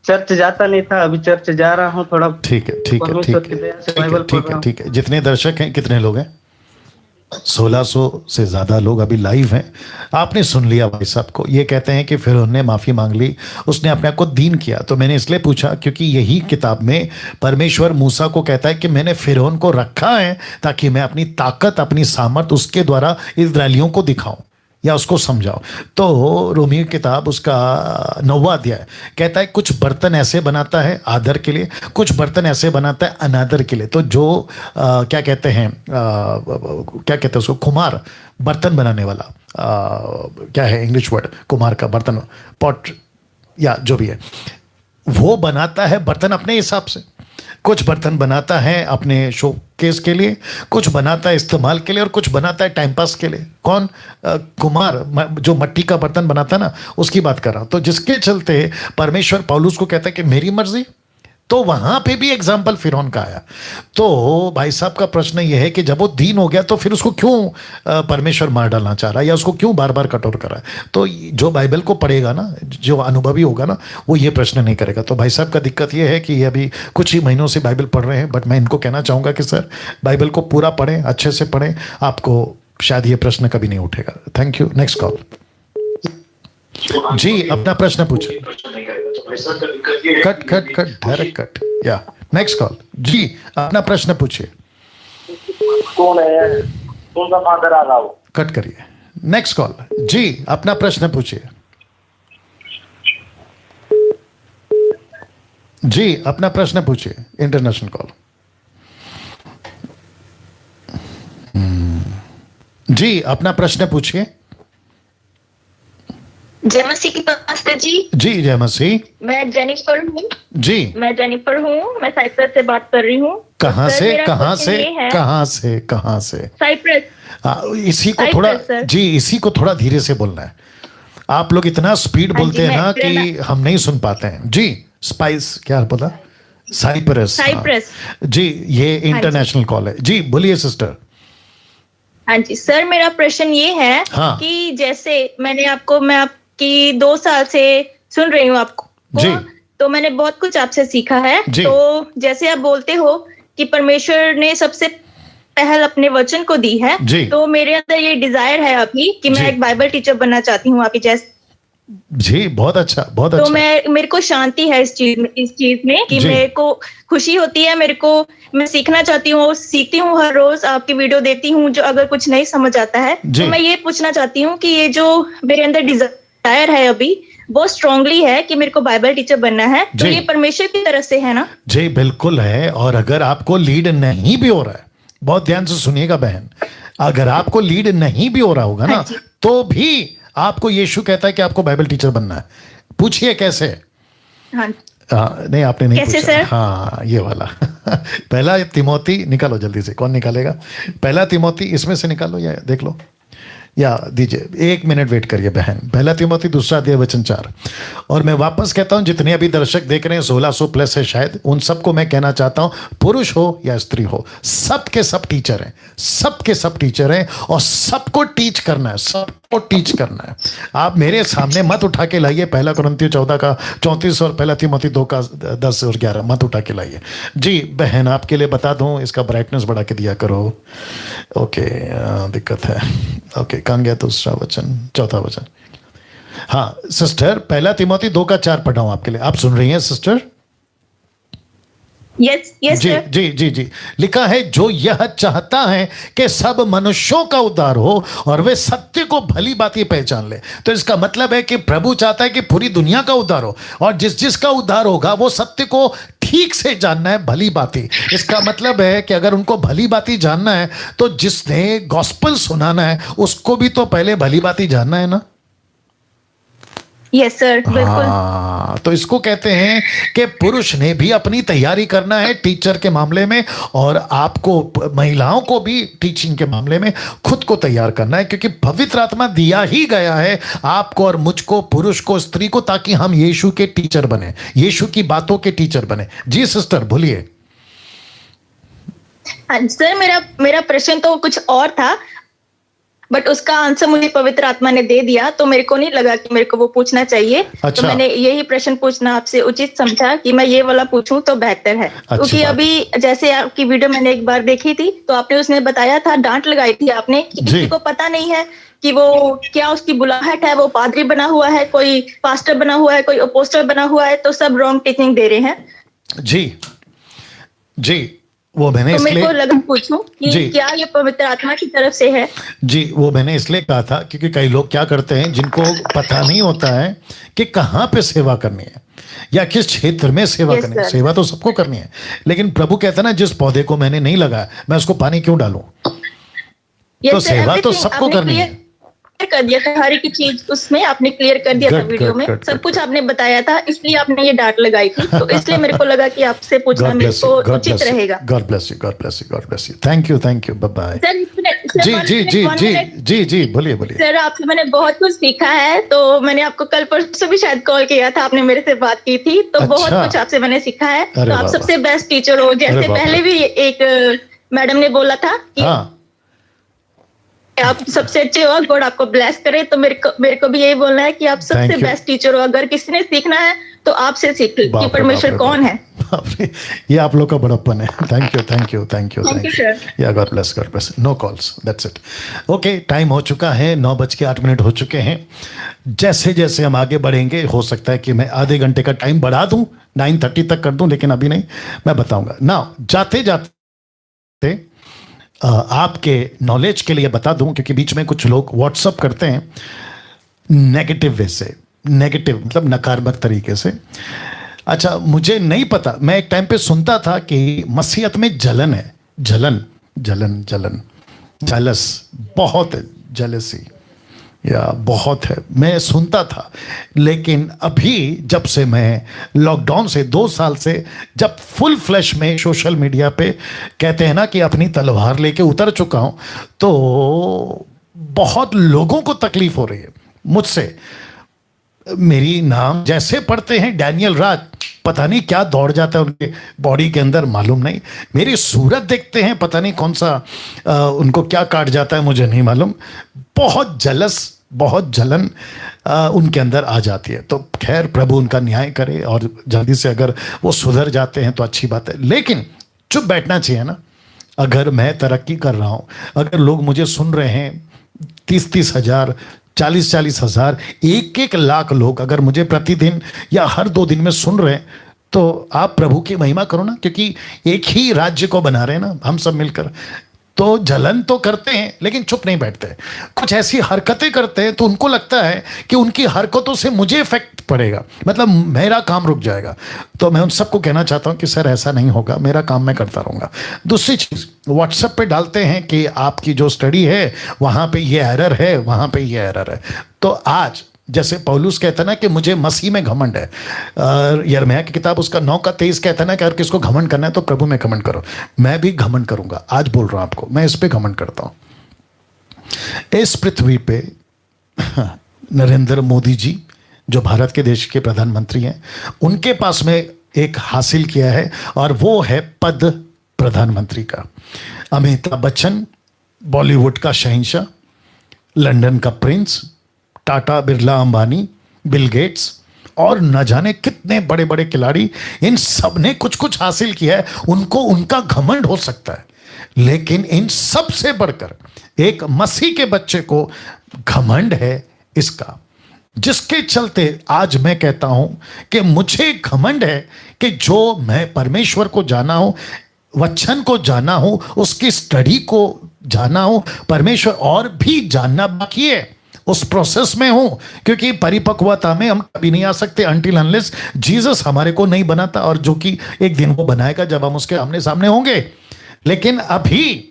चर्च जाता नहीं था, अभी चर्च जा रहा हूँ थोड़ा। ठीक है। जितने दर्शक हैं, कितने लोग हैं? 1600 से ज्यादा लोग अभी लाइव हैं। आपने सुन लिया भाई साहब को, ये कहते हैं कि फिर उन्होंने माफी मांग ली, उसने अपने आप को दीन किया। तो मैंने इसलिए पूछा क्योंकि यही किताब में परमेश्वर मूसा को कहता है कि मैंने फिरौन को रखा है ताकि मैं अपनी ताकत, अपनी सामर्थ उसके द्वारा इस्राएलियों को दिखाऊं या उसको समझाओ। तो रोमियो किताब उसका 9वां अध्याय कहता है कुछ बर्तन ऐसे बनाता है आदर के लिए, कुछ बर्तन ऐसे बनाता है अनादर के लिए। तो जो क्या कहते हैं उसको, कुम्हार, बर्तन बनाने वाला, क्या है इंग्लिश वर्ड कुम्हार का, बर्तन, पॉट या जो भी है, वो बनाता है बर्तन अपने हिसाब से। कुछ बर्तन बनाता है अपने शोकेस के लिए, कुछ बनाता है इस्तेमाल के लिए, और कुछ बनाता है टाइम पास के लिए। कौन? कुम्हार, जो मिट्टी का बर्तन बनाता है ना, उसकी बात कर रहा हूं। तो जिसके चलते परमेश्वर पौलुस को कहता है कि मेरी मर्जी, तो वहां पे भी एग्जाम्पल फिरौन का आया। तो भाई साहब का प्रश्न यह है कि जब वो दीन हो गया तो फिर उसको क्यों परमेश्वर मार डालना चाह रहा है या उसको क्यों बार बार कठोर कर रहा है? तो जो बाइबल को पढ़ेगा ना, जो अनुभवी होगा ना, वो ये प्रश्न नहीं करेगा। तो भाई साहब का दिक्कत ये है कि ये अभी कुछ ही महीनों से बाइबल पढ़ रहे हैं, बट मैं इनको कहना चाहूँगा कि सर बाइबल को पूरा पढ़ें, अच्छे से पढ़ें, आपको शायद ये प्रश्न कभी नहीं उठेगा। Thank you. Next call. जी, अपना प्रश्न पूछिए। कट या नेक्स्ट कॉल। जी, अपना प्रश्न पूछिए। कौन है? कौन सा फादर आ रहा हो? कट करिए। Next call. जी, अपना प्रश्न पूछिए। जी, अपना प्रश्न पूछिए। International call. जी, अपना प्रश्न पूछिए। जय मसीह की पास्टर जी। जी जय मसीह। मैं जेनिफर हूँ जी। मैं साइप्रस से बात कर रही हूँ। कहाँ तो से मेरा कहाँ क्वेश्चन से ये है- कहाँ से साइप्रस। इसी को साइप्रस, थोड़ा सर। जी इसी को थोड़ा धीरे से बोलना है। आप लोग इतना स्पीड हाँ बोलते जी, हैं ना मैं- कि हम नहीं सुन पाते हैं जी। स्पाइस क्या बोला? साइप्रस। साइप्रस। जी ये इंटरनेशनल कॉल है जी। बोलिए सिस्टर। हाँ जी सर, मेरा प्रश्न ये है हाँ। कि जैसे मैं आपकी 2 साल से सुन रही हूँ आपको जी। तो मैंने बहुत कुछ आपसे सीखा है। जी। तो जैसे आप बोलते हो कि परमेश्वर ने सबसे पहल अपने वचन को दी है, जी। तो मेरे अंदर ये डिजायर है अभी कि मैं जी। एक बाइबल टीचर बनना चाहती हूँ आपकी जैसे। जी बहुत अच्छा बहुत तो अच्छा। मेरे को शांति है इस चीज में कि जी। मेरे को खुशी होती है, मैं सीखना चाहती हूँ, सीखती हूँ हर रोज आपकी वीडियो देती हूँ जो अगर कुछ नहीं समझ आता है जी। तो मैं ये पूछना चाहती हूँ कि ये जो मेरे अंदर डिजायर है अभी वो स्ट्रांगली है कि मेरे को बाइबल टीचर बनना है, तो जी। ये परमेश्वर की तरफ से है ना? जी बिल्कुल है। और अगर आपको लीड नहीं भी हो रहा है, बहुत ध्यान से सुनिएगा बहन, अगर आपको लीड नहीं भी हो रहा होगा ना तो भी आपको यीशु कहता है कि आपको बाइबल टीचर बनना है। पूछिए कैसे? हाँ। नहीं आपने नहीं कैसे पूछा। सर? हाँ ये वाला पहला तिमोथी निकालो जल्दी से। कौन निकालेगा? पहला तिमोथी इसमें से निकालो या देख लो या दीजिए। 1 मिनट वेट करिए बहन। पहला तिमोथी 2 अध्याय वचन 4। और मैं वापस कहता हूं जितने अभी दर्शक देख रहे हैं 1600 प्लस है शायद, उन सबको मैं कहना चाहता हूं पुरुष हो या स्त्री हो सबके सब टीचर हैं, सबके सब टीचर हैं और सबको टीच करना है, सबको टीच करना है। आप मेरे सामने मत उठा के लाइए पहला कुरिन्थियों 14 का 34 और पहला तिमोथी 2 का 10 और 11 मत उठा के लाइए जी। बहन आपके लिए बता दूं इसका ब्राइटनेस बढ़ा के दिया करो। ओके दिक्कत है। ओके कहाँ गया दूसरा वचन? चौथा वचन। हाँ सिस्टर पहला तिमोथी 2 का 4 पढ़ा हूं आपके लिए। आप सुन रही हैं सिस्टर? यस जी जी जी जी। लिखा है जो यह चाहता है कि सब मनुष्यों का उद्धार हो और वे सत्य को भली बात पहचान ले। तो इसका मतलब है कि प्रभु चाहता है कि पूरी दुनिया का उद्धार हो और जिसका उद्धार होगा वो सत्य को ठीक से जानना है, भली बातें। इसका मतलब है कि अगर उनको भली बातें जानना है तो जिसने गॉस्पेल सुनाना है उसको भी तो पहले भली बातें जानना है ना। यस सर बिल्कुल। हाँ तो इसको कहते हैं कि पुरुष ने भी अपनी तैयारी करना है टीचर के मामले में और आपको महिलाओं को भी टीचिंग के मामले में खुद को तैयार करना है, क्योंकि पवित्र आत्मा दिया ही गया है आपको और मुझको, पुरुष को, स्त्री को, ताकि हम यीशु के टीचर बने, यीशु की बातों के टीचर बने। जी सिस्टर बोलिए। हाँ सर, मेरा प्रश्न तो कुछ और था बट उसका आंसर मुझे पवित्र आत्मा ने दे दिया, तो मेरे को नहीं लगा कि मेरे को वो पूछना चाहिए। अच्छा। तो मैंने यही प्रश्न पूछना आपसे उचित समझा कि मैं ये वाला पूछूं तो बेहतर है। क्योंकि अभी जैसे आपकी वीडियो मैंने एक बार देखी थी तो आपने उसने बताया था, डांट लगाई थी आपने कि किसी को पता नहीं है कि वो क्या उसकी बुलाहट है, वो पादरी बना हुआ है, कोई पास्टर बना हुआ है, कोई अपोस्टल बना हुआ है, तो सब रॉन्ग टीचिंग दे रहे हैं। जी जी वो मैंने तो मेरे इसलिए को लगा पूछूं कि क्या ये पवित्र आत्मा की तरफ से है? जी वो मैंने इसलिए कहा था क्योंकि कई लोग क्या करते हैं जिनको पता नहीं होता है कि कहाँ पे सेवा करनी है या किस क्षेत्र में सेवा करनी है। सेवा तो सबको करनी है, लेकिन प्रभु कहता है ना जिस पौधे को मैंने नहीं लगाया मैं उसको पानी क्यों डालूं? तो सेवा तो सबको करनी है। कर दिया था, हर एक चीज उसमें आपने क्लियर कर दिया था वीडियो में, सब कुछ आपने बताया था, इसलिए आपने ये डांट लगाई थी। तो इसलिए मेरे को लगा कि आपसे पूछना मेरे को उचित रहेगा। God bless you, god bless you, god bless you. Thank you, bye bye. जी जी जी जी जी जी बोलिए बोलिए। सर आपसे मैंने बहुत कुछ सीखा है, तो मैंने आपको कल परसों भी शायद कॉल किया था, आपने मेरे से बात की थी, तो बहुत कुछ आपसे मैंने सीखा है। तो आप सबसे बेस्ट टीचर हो। जैसे पहले भी एक मैडम ने बोला था कि आप सबसे अच्छे हो, गॉड आपको ब्लेस करे, तो मेरे को भी यही बोलना है कि आप सबसे बेस्ट टीचर हो। अगर किसी ने सीखना है तो आपसे सीखे कि परमेश्वर कौन है। ये आप लोग का बड़प्पन है। Thank you thank you thank you thank you sir. Yeah god bless. No calls, that's it. Okay time हो चुका है, 9:08 हो चुके हैं। जैसे जैसे हम आगे बढ़ेंगे हो सकता है कि मैं आधे घंटे का टाइम बढ़ा दूं, 9:30 तक कर दूं, लेकिन अभी नहीं, मैं बताऊंगा ना। जाते जाते आपके नॉलेज के लिए बता दूं, क्योंकि बीच में कुछ लोग व्हाट्सअप करते हैं नेगेटिव वे से, नेगेटिव मतलब नकारात्मक तरीके से। अच्छा मुझे नहीं पता, मैं एक टाइम पे सुनता था कि मसीहत में जलन है, जलन जलन जलन, जेलस, बहुत जेलसी, या बहुत है, मैं सुनता था, लेकिन अभी जब से मैं लॉकडाउन से 2 साल से जब फुल फ्लैश में सोशल मीडिया पे कहते हैं ना कि अपनी तलवार लेके उतर चुका हूं, तो बहुत लोगों को तकलीफ हो रही है मुझसे। मेरी नाम जैसे पढ़ते हैं डैनियल राज, पता नहीं क्या दौड़ जाता है उनके बॉडी के अंदर, मालूम नहीं। मेरी सूरत देखते हैं, पता नहीं कौन सा उनको क्या काट जाता है, मुझे नहीं मालूम। बहुत जलस, बहुत जलन उनके अंदर आ जाती है। तो खैर, प्रभु उनका न्याय करे और जल्दी से अगर वो सुधर जाते हैं तो अच्छी बात है, लेकिन चुप बैठना चाहिए ना। अगर मैं तरक्की कर रहा हूँ, अगर लोग मुझे सुन रहे हैं 30-30 हज़ार, 40-40 हज़ार, 1-1 लाख लोग अगर मुझे प्रतिदिन या हर 2 दिन में सुन रहे हैं, तो आप प्रभु की महिमा करो ना, क्योंकि एक ही राज्य को बना रहे हैं ना हम सब मिलकर। तो जलन तो करते हैं, लेकिन चुप नहीं बैठते। कुछ ऐसी हरकतें करते हैं तो उनको लगता है कि उनकी हरकतों से मुझे इफेक्ट पड़ेगा, मतलब मेरा काम रुक जाएगा। तो मैं उन सबको कहना चाहता हूं कि सर ऐसा नहीं होगा, मेरा काम मैं करता रहूंगा। दूसरी चीज, व्हाट्सएप पे डालते हैं कि आपकी जो स्टडी है वहां पे ये एरर है, वहां पे ये एरर है। तो आज जैसे पौलुस कहता है ना कि मुझे मसीह में घमंड है, यिर्मयाह की किताब उसका 9:23 कहता है ना कि अगर किसको घमंड करना है तो प्रभु में घमंड करो। मैं भी घमंड करूंगा, आज बोल रहा हूं आपको, मैं इस पे घमंड करता हूं। इस पृथ्वी पे नरेंद्र मोदी जी जो भारत के देश के प्रधानमंत्री हैं, उनके पास में एक हासिल किया है और वो है पद प्रधानमंत्री का। अमिताभ बच्चन बॉलीवुड का शहंशाह, लंदन का Prince, Tata, Birla, Ambani, Bill Gates और न जाने कितने बड़े बड़े खिलाड़ी, इन सब ने कुछ कुछ हासिल किया है। उनको उनका घमंड हो सकता है, लेकिन इन सब से बढ़कर एक मसीह के बच्चे को घमंड है इसका, जिसके चलते आज मैं कहता हूं कि मुझे घमंड है कि जो मैं परमेश्वर को जाना हूं, वचन को जाना हूं, उसकी स्टडी को जाना हूं, परमेश्वर और भी जानना बाकी है, उस प्रोसेस में हूं। क्योंकि परिपक्वता में हम कभी नहीं आ सकते अनटिल अनलेस जीसस हमारे को नहीं बनाता, और जो कि एक दिन वो बनाएगा जब हम उसके आमने सामने होंगे। लेकिन अभी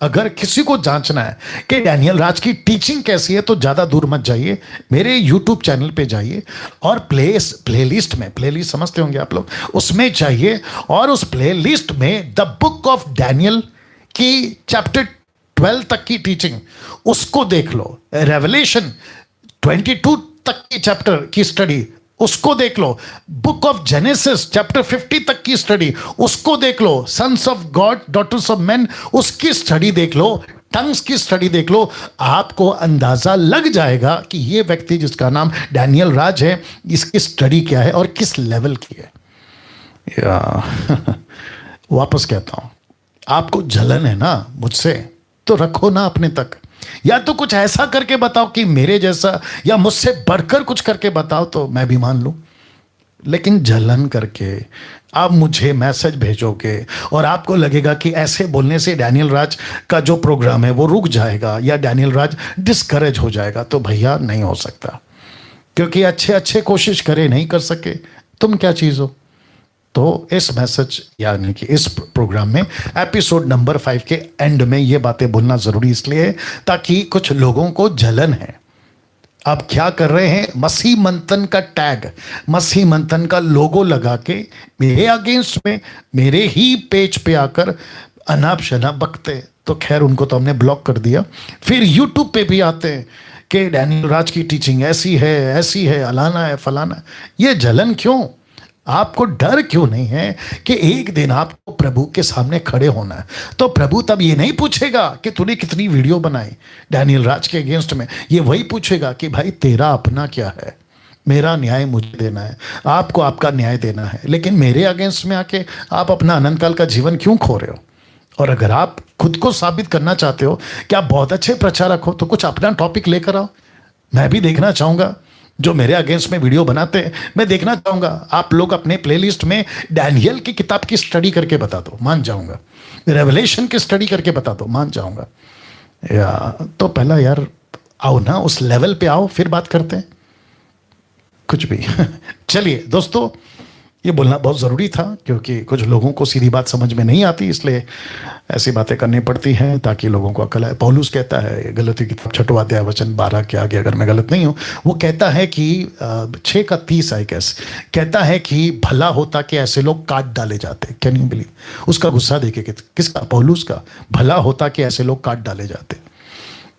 अगर किसी को जांचना है कि डैनियल राज की टीचिंग कैसी है, तो ज्यादा दूर मत जाइए, मेरे यूट्यूब चैनल पे जाइए और प्लेलिस्ट में, प्लेलिस्ट समझते होंगे आप लोग, उसमें जाइए और उस प्लेलिस्ट में द बुक ऑफ डैनियल की चैप्टर 12 तक की टीचिंग उसको देख लो, रेवलेशन 22 तक की चैप्टर की स्टडी उसको देख लो, बुक ऑफ जेनेसिस चैप्टर 50 तक की स्टडी उसको देख लो, sons of god daughters of man उसकी स्टडी देख लो, टंग्स की स्टडी देख लो। आपको अंदाजा लग जाएगा कि ये व्यक्ति जिसका नाम डैनियल राज है, इसकी स्टडी क्या है और किस लेवल की है। वापस कहता हूं, आपको जलन है ना मुझसे, तो रखो ना अपने तक, या तो कुछ ऐसा करके बताओ कि मेरे जैसा या मुझसे बढ़कर कुछ करके बताओ तो मैं भी मान लूं। लेकिन जलन करके आप मुझे मैसेज भेजोगे और आपको लगेगा कि ऐसे बोलने से डैनियल राज का जो प्रोग्राम है वो रुक जाएगा या डैनियल राज डिस्करेज हो जाएगा, तो भैया नहीं हो सकता। क्योंकि अच्छे अच्छे कोशिश करे, नहीं कर सके, तुम क्या चीज़ हो। तो इस मैसेज यानी कि इस प्रोग्राम में एपिसोड नंबर 5 के एंड में ये बातें बोलना जरूरी इसलिए है ताकि कुछ लोगों को जलन है। अब क्या कर रहे हैं, मसीह मंथन का टैग, मसीह मंथन का लोगो लगा के मेरे अगेंस्ट में मेरे ही पेज पे आकर अनाप शनाप बकते। तो खैर उनको तो हमने ब्लॉक कर दिया। फिर यूट्यूब पे भी आते हैं कि डैनियल राज की टीचिंग ऐसी है, अलाना है, फलाना है। ये जलन क्यों? आपको डर क्यों नहीं है कि एक दिन आपको प्रभु के सामने खड़े होना है? तो प्रभु तब ये नहीं पूछेगा कि तूने कितनी वीडियो बनाई डैनियल राज के अगेंस्ट में, ये वही पूछेगा कि भाई तेरा अपना क्या है, मेरा न्याय मुझे देना है, आपको आपका न्याय देना है। लेकिन मेरे अगेंस्ट में आके आप अपना अनंत काल का जीवन क्यों खो रहे हो? और अगर आप खुद को साबित करना चाहते हो कि आप बहुत अच्छे प्रचारक हो, तो कुछ अपना टॉपिक लेकर आओ। मैं भी देखना चाहूंगा, जो मेरे अगेंस्ट में वीडियो बनाते हैं मैं देखना चाहूंगा। आप लोग अपने प्लेलिस्ट में डैनियल की किताब की स्टडी करके बता दो, मान जाऊंगा। रेवलेशन की स्टडी करके बता दो, मान जाऊंगा। या तो पहला यार आओ ना, उस लेवल पे आओ, फिर बात करते हैं कुछ भी। चलिए दोस्तों, ये बोलना बहुत ज़रूरी था, क्योंकि कुछ लोगों को सीधी बात समझ में नहीं आती, इसलिए ऐसी बातें करनी पड़ती हैं ताकि लोगों को अकल आए। पौलुस कहता है गलती की किताब 6वां अध्याय वचन 12 के आगे, अगर मैं गलत नहीं हूँ, वो कहता है कि 6:30 आई गेस, कहता है कि भला होता कि ऐसे लोग काट डाले जाते। Can you believe? उसका गुस्सा देखिए किसका, पौलुस का। भला होता कि ऐसे लोग काट डाले जाते।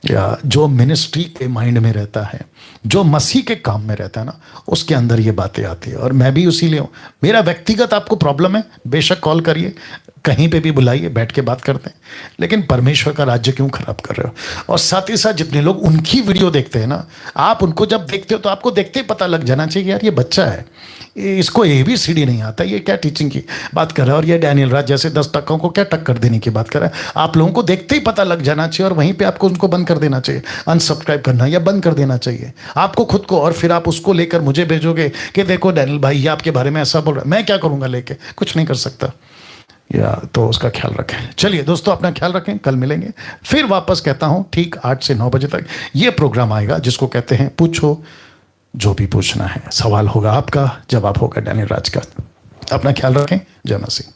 या जो मिनिस्ट्री के माइंड में रहता है, जो मसीह के काम में रहता है ना, उसके अंदर ये बातें आती है। और मैं भी उसी लिए हूँ। मेरा व्यक्तिगत आपको प्रॉब्लम है, बेशक कॉल करिए, कहीं पे भी बुलाइए, बैठ के बात करते हैं, लेकिन परमेश्वर का राज्य क्यों खराब कर रहे हो? और साथ ही साथ जितने लोग उनकी वीडियो देखते हैं ना, आप उनको जब देखते हो तो आपको देखते ही पता लग जाना चाहिए यार ये बच्चा है, इसको ABCD नहीं आता, ये क्या टीचिंग की बात कर रहा है, और ये डैनियल राज जैसे 10 टक्कों को क्या टक्कर देने की बात कर रहा है। आप लोगों को देखते ही पता लग जाना चाहिए, और वहीं पे आपको उनको बंद कर देना चाहिए, अनसब्सक्राइब करना या बंद कर देना चाहिए आपको खुद को। और फिर आप उसको लेकर मुझे भेजोगे कि देखो डैनियल भाई ये आपके बारे में ऐसा बोल रहा है। मैं क्या करूंगा लेके? कुछ नहीं कर सकता। या तो उसका ख्याल रखें। चलिए दोस्तों, अपना ख्याल रखें, कल मिलेंगे फिर। वापस कहता हूं ठीक 8 से 9 बजे तक ये प्रोग्राम आएगा जिसको कहते हैं पूछो जो भी पूछना है। सवाल होगा आपका, जवाब होगा डैनियल राज का। अपना ख्याल रखें। जय मसीह।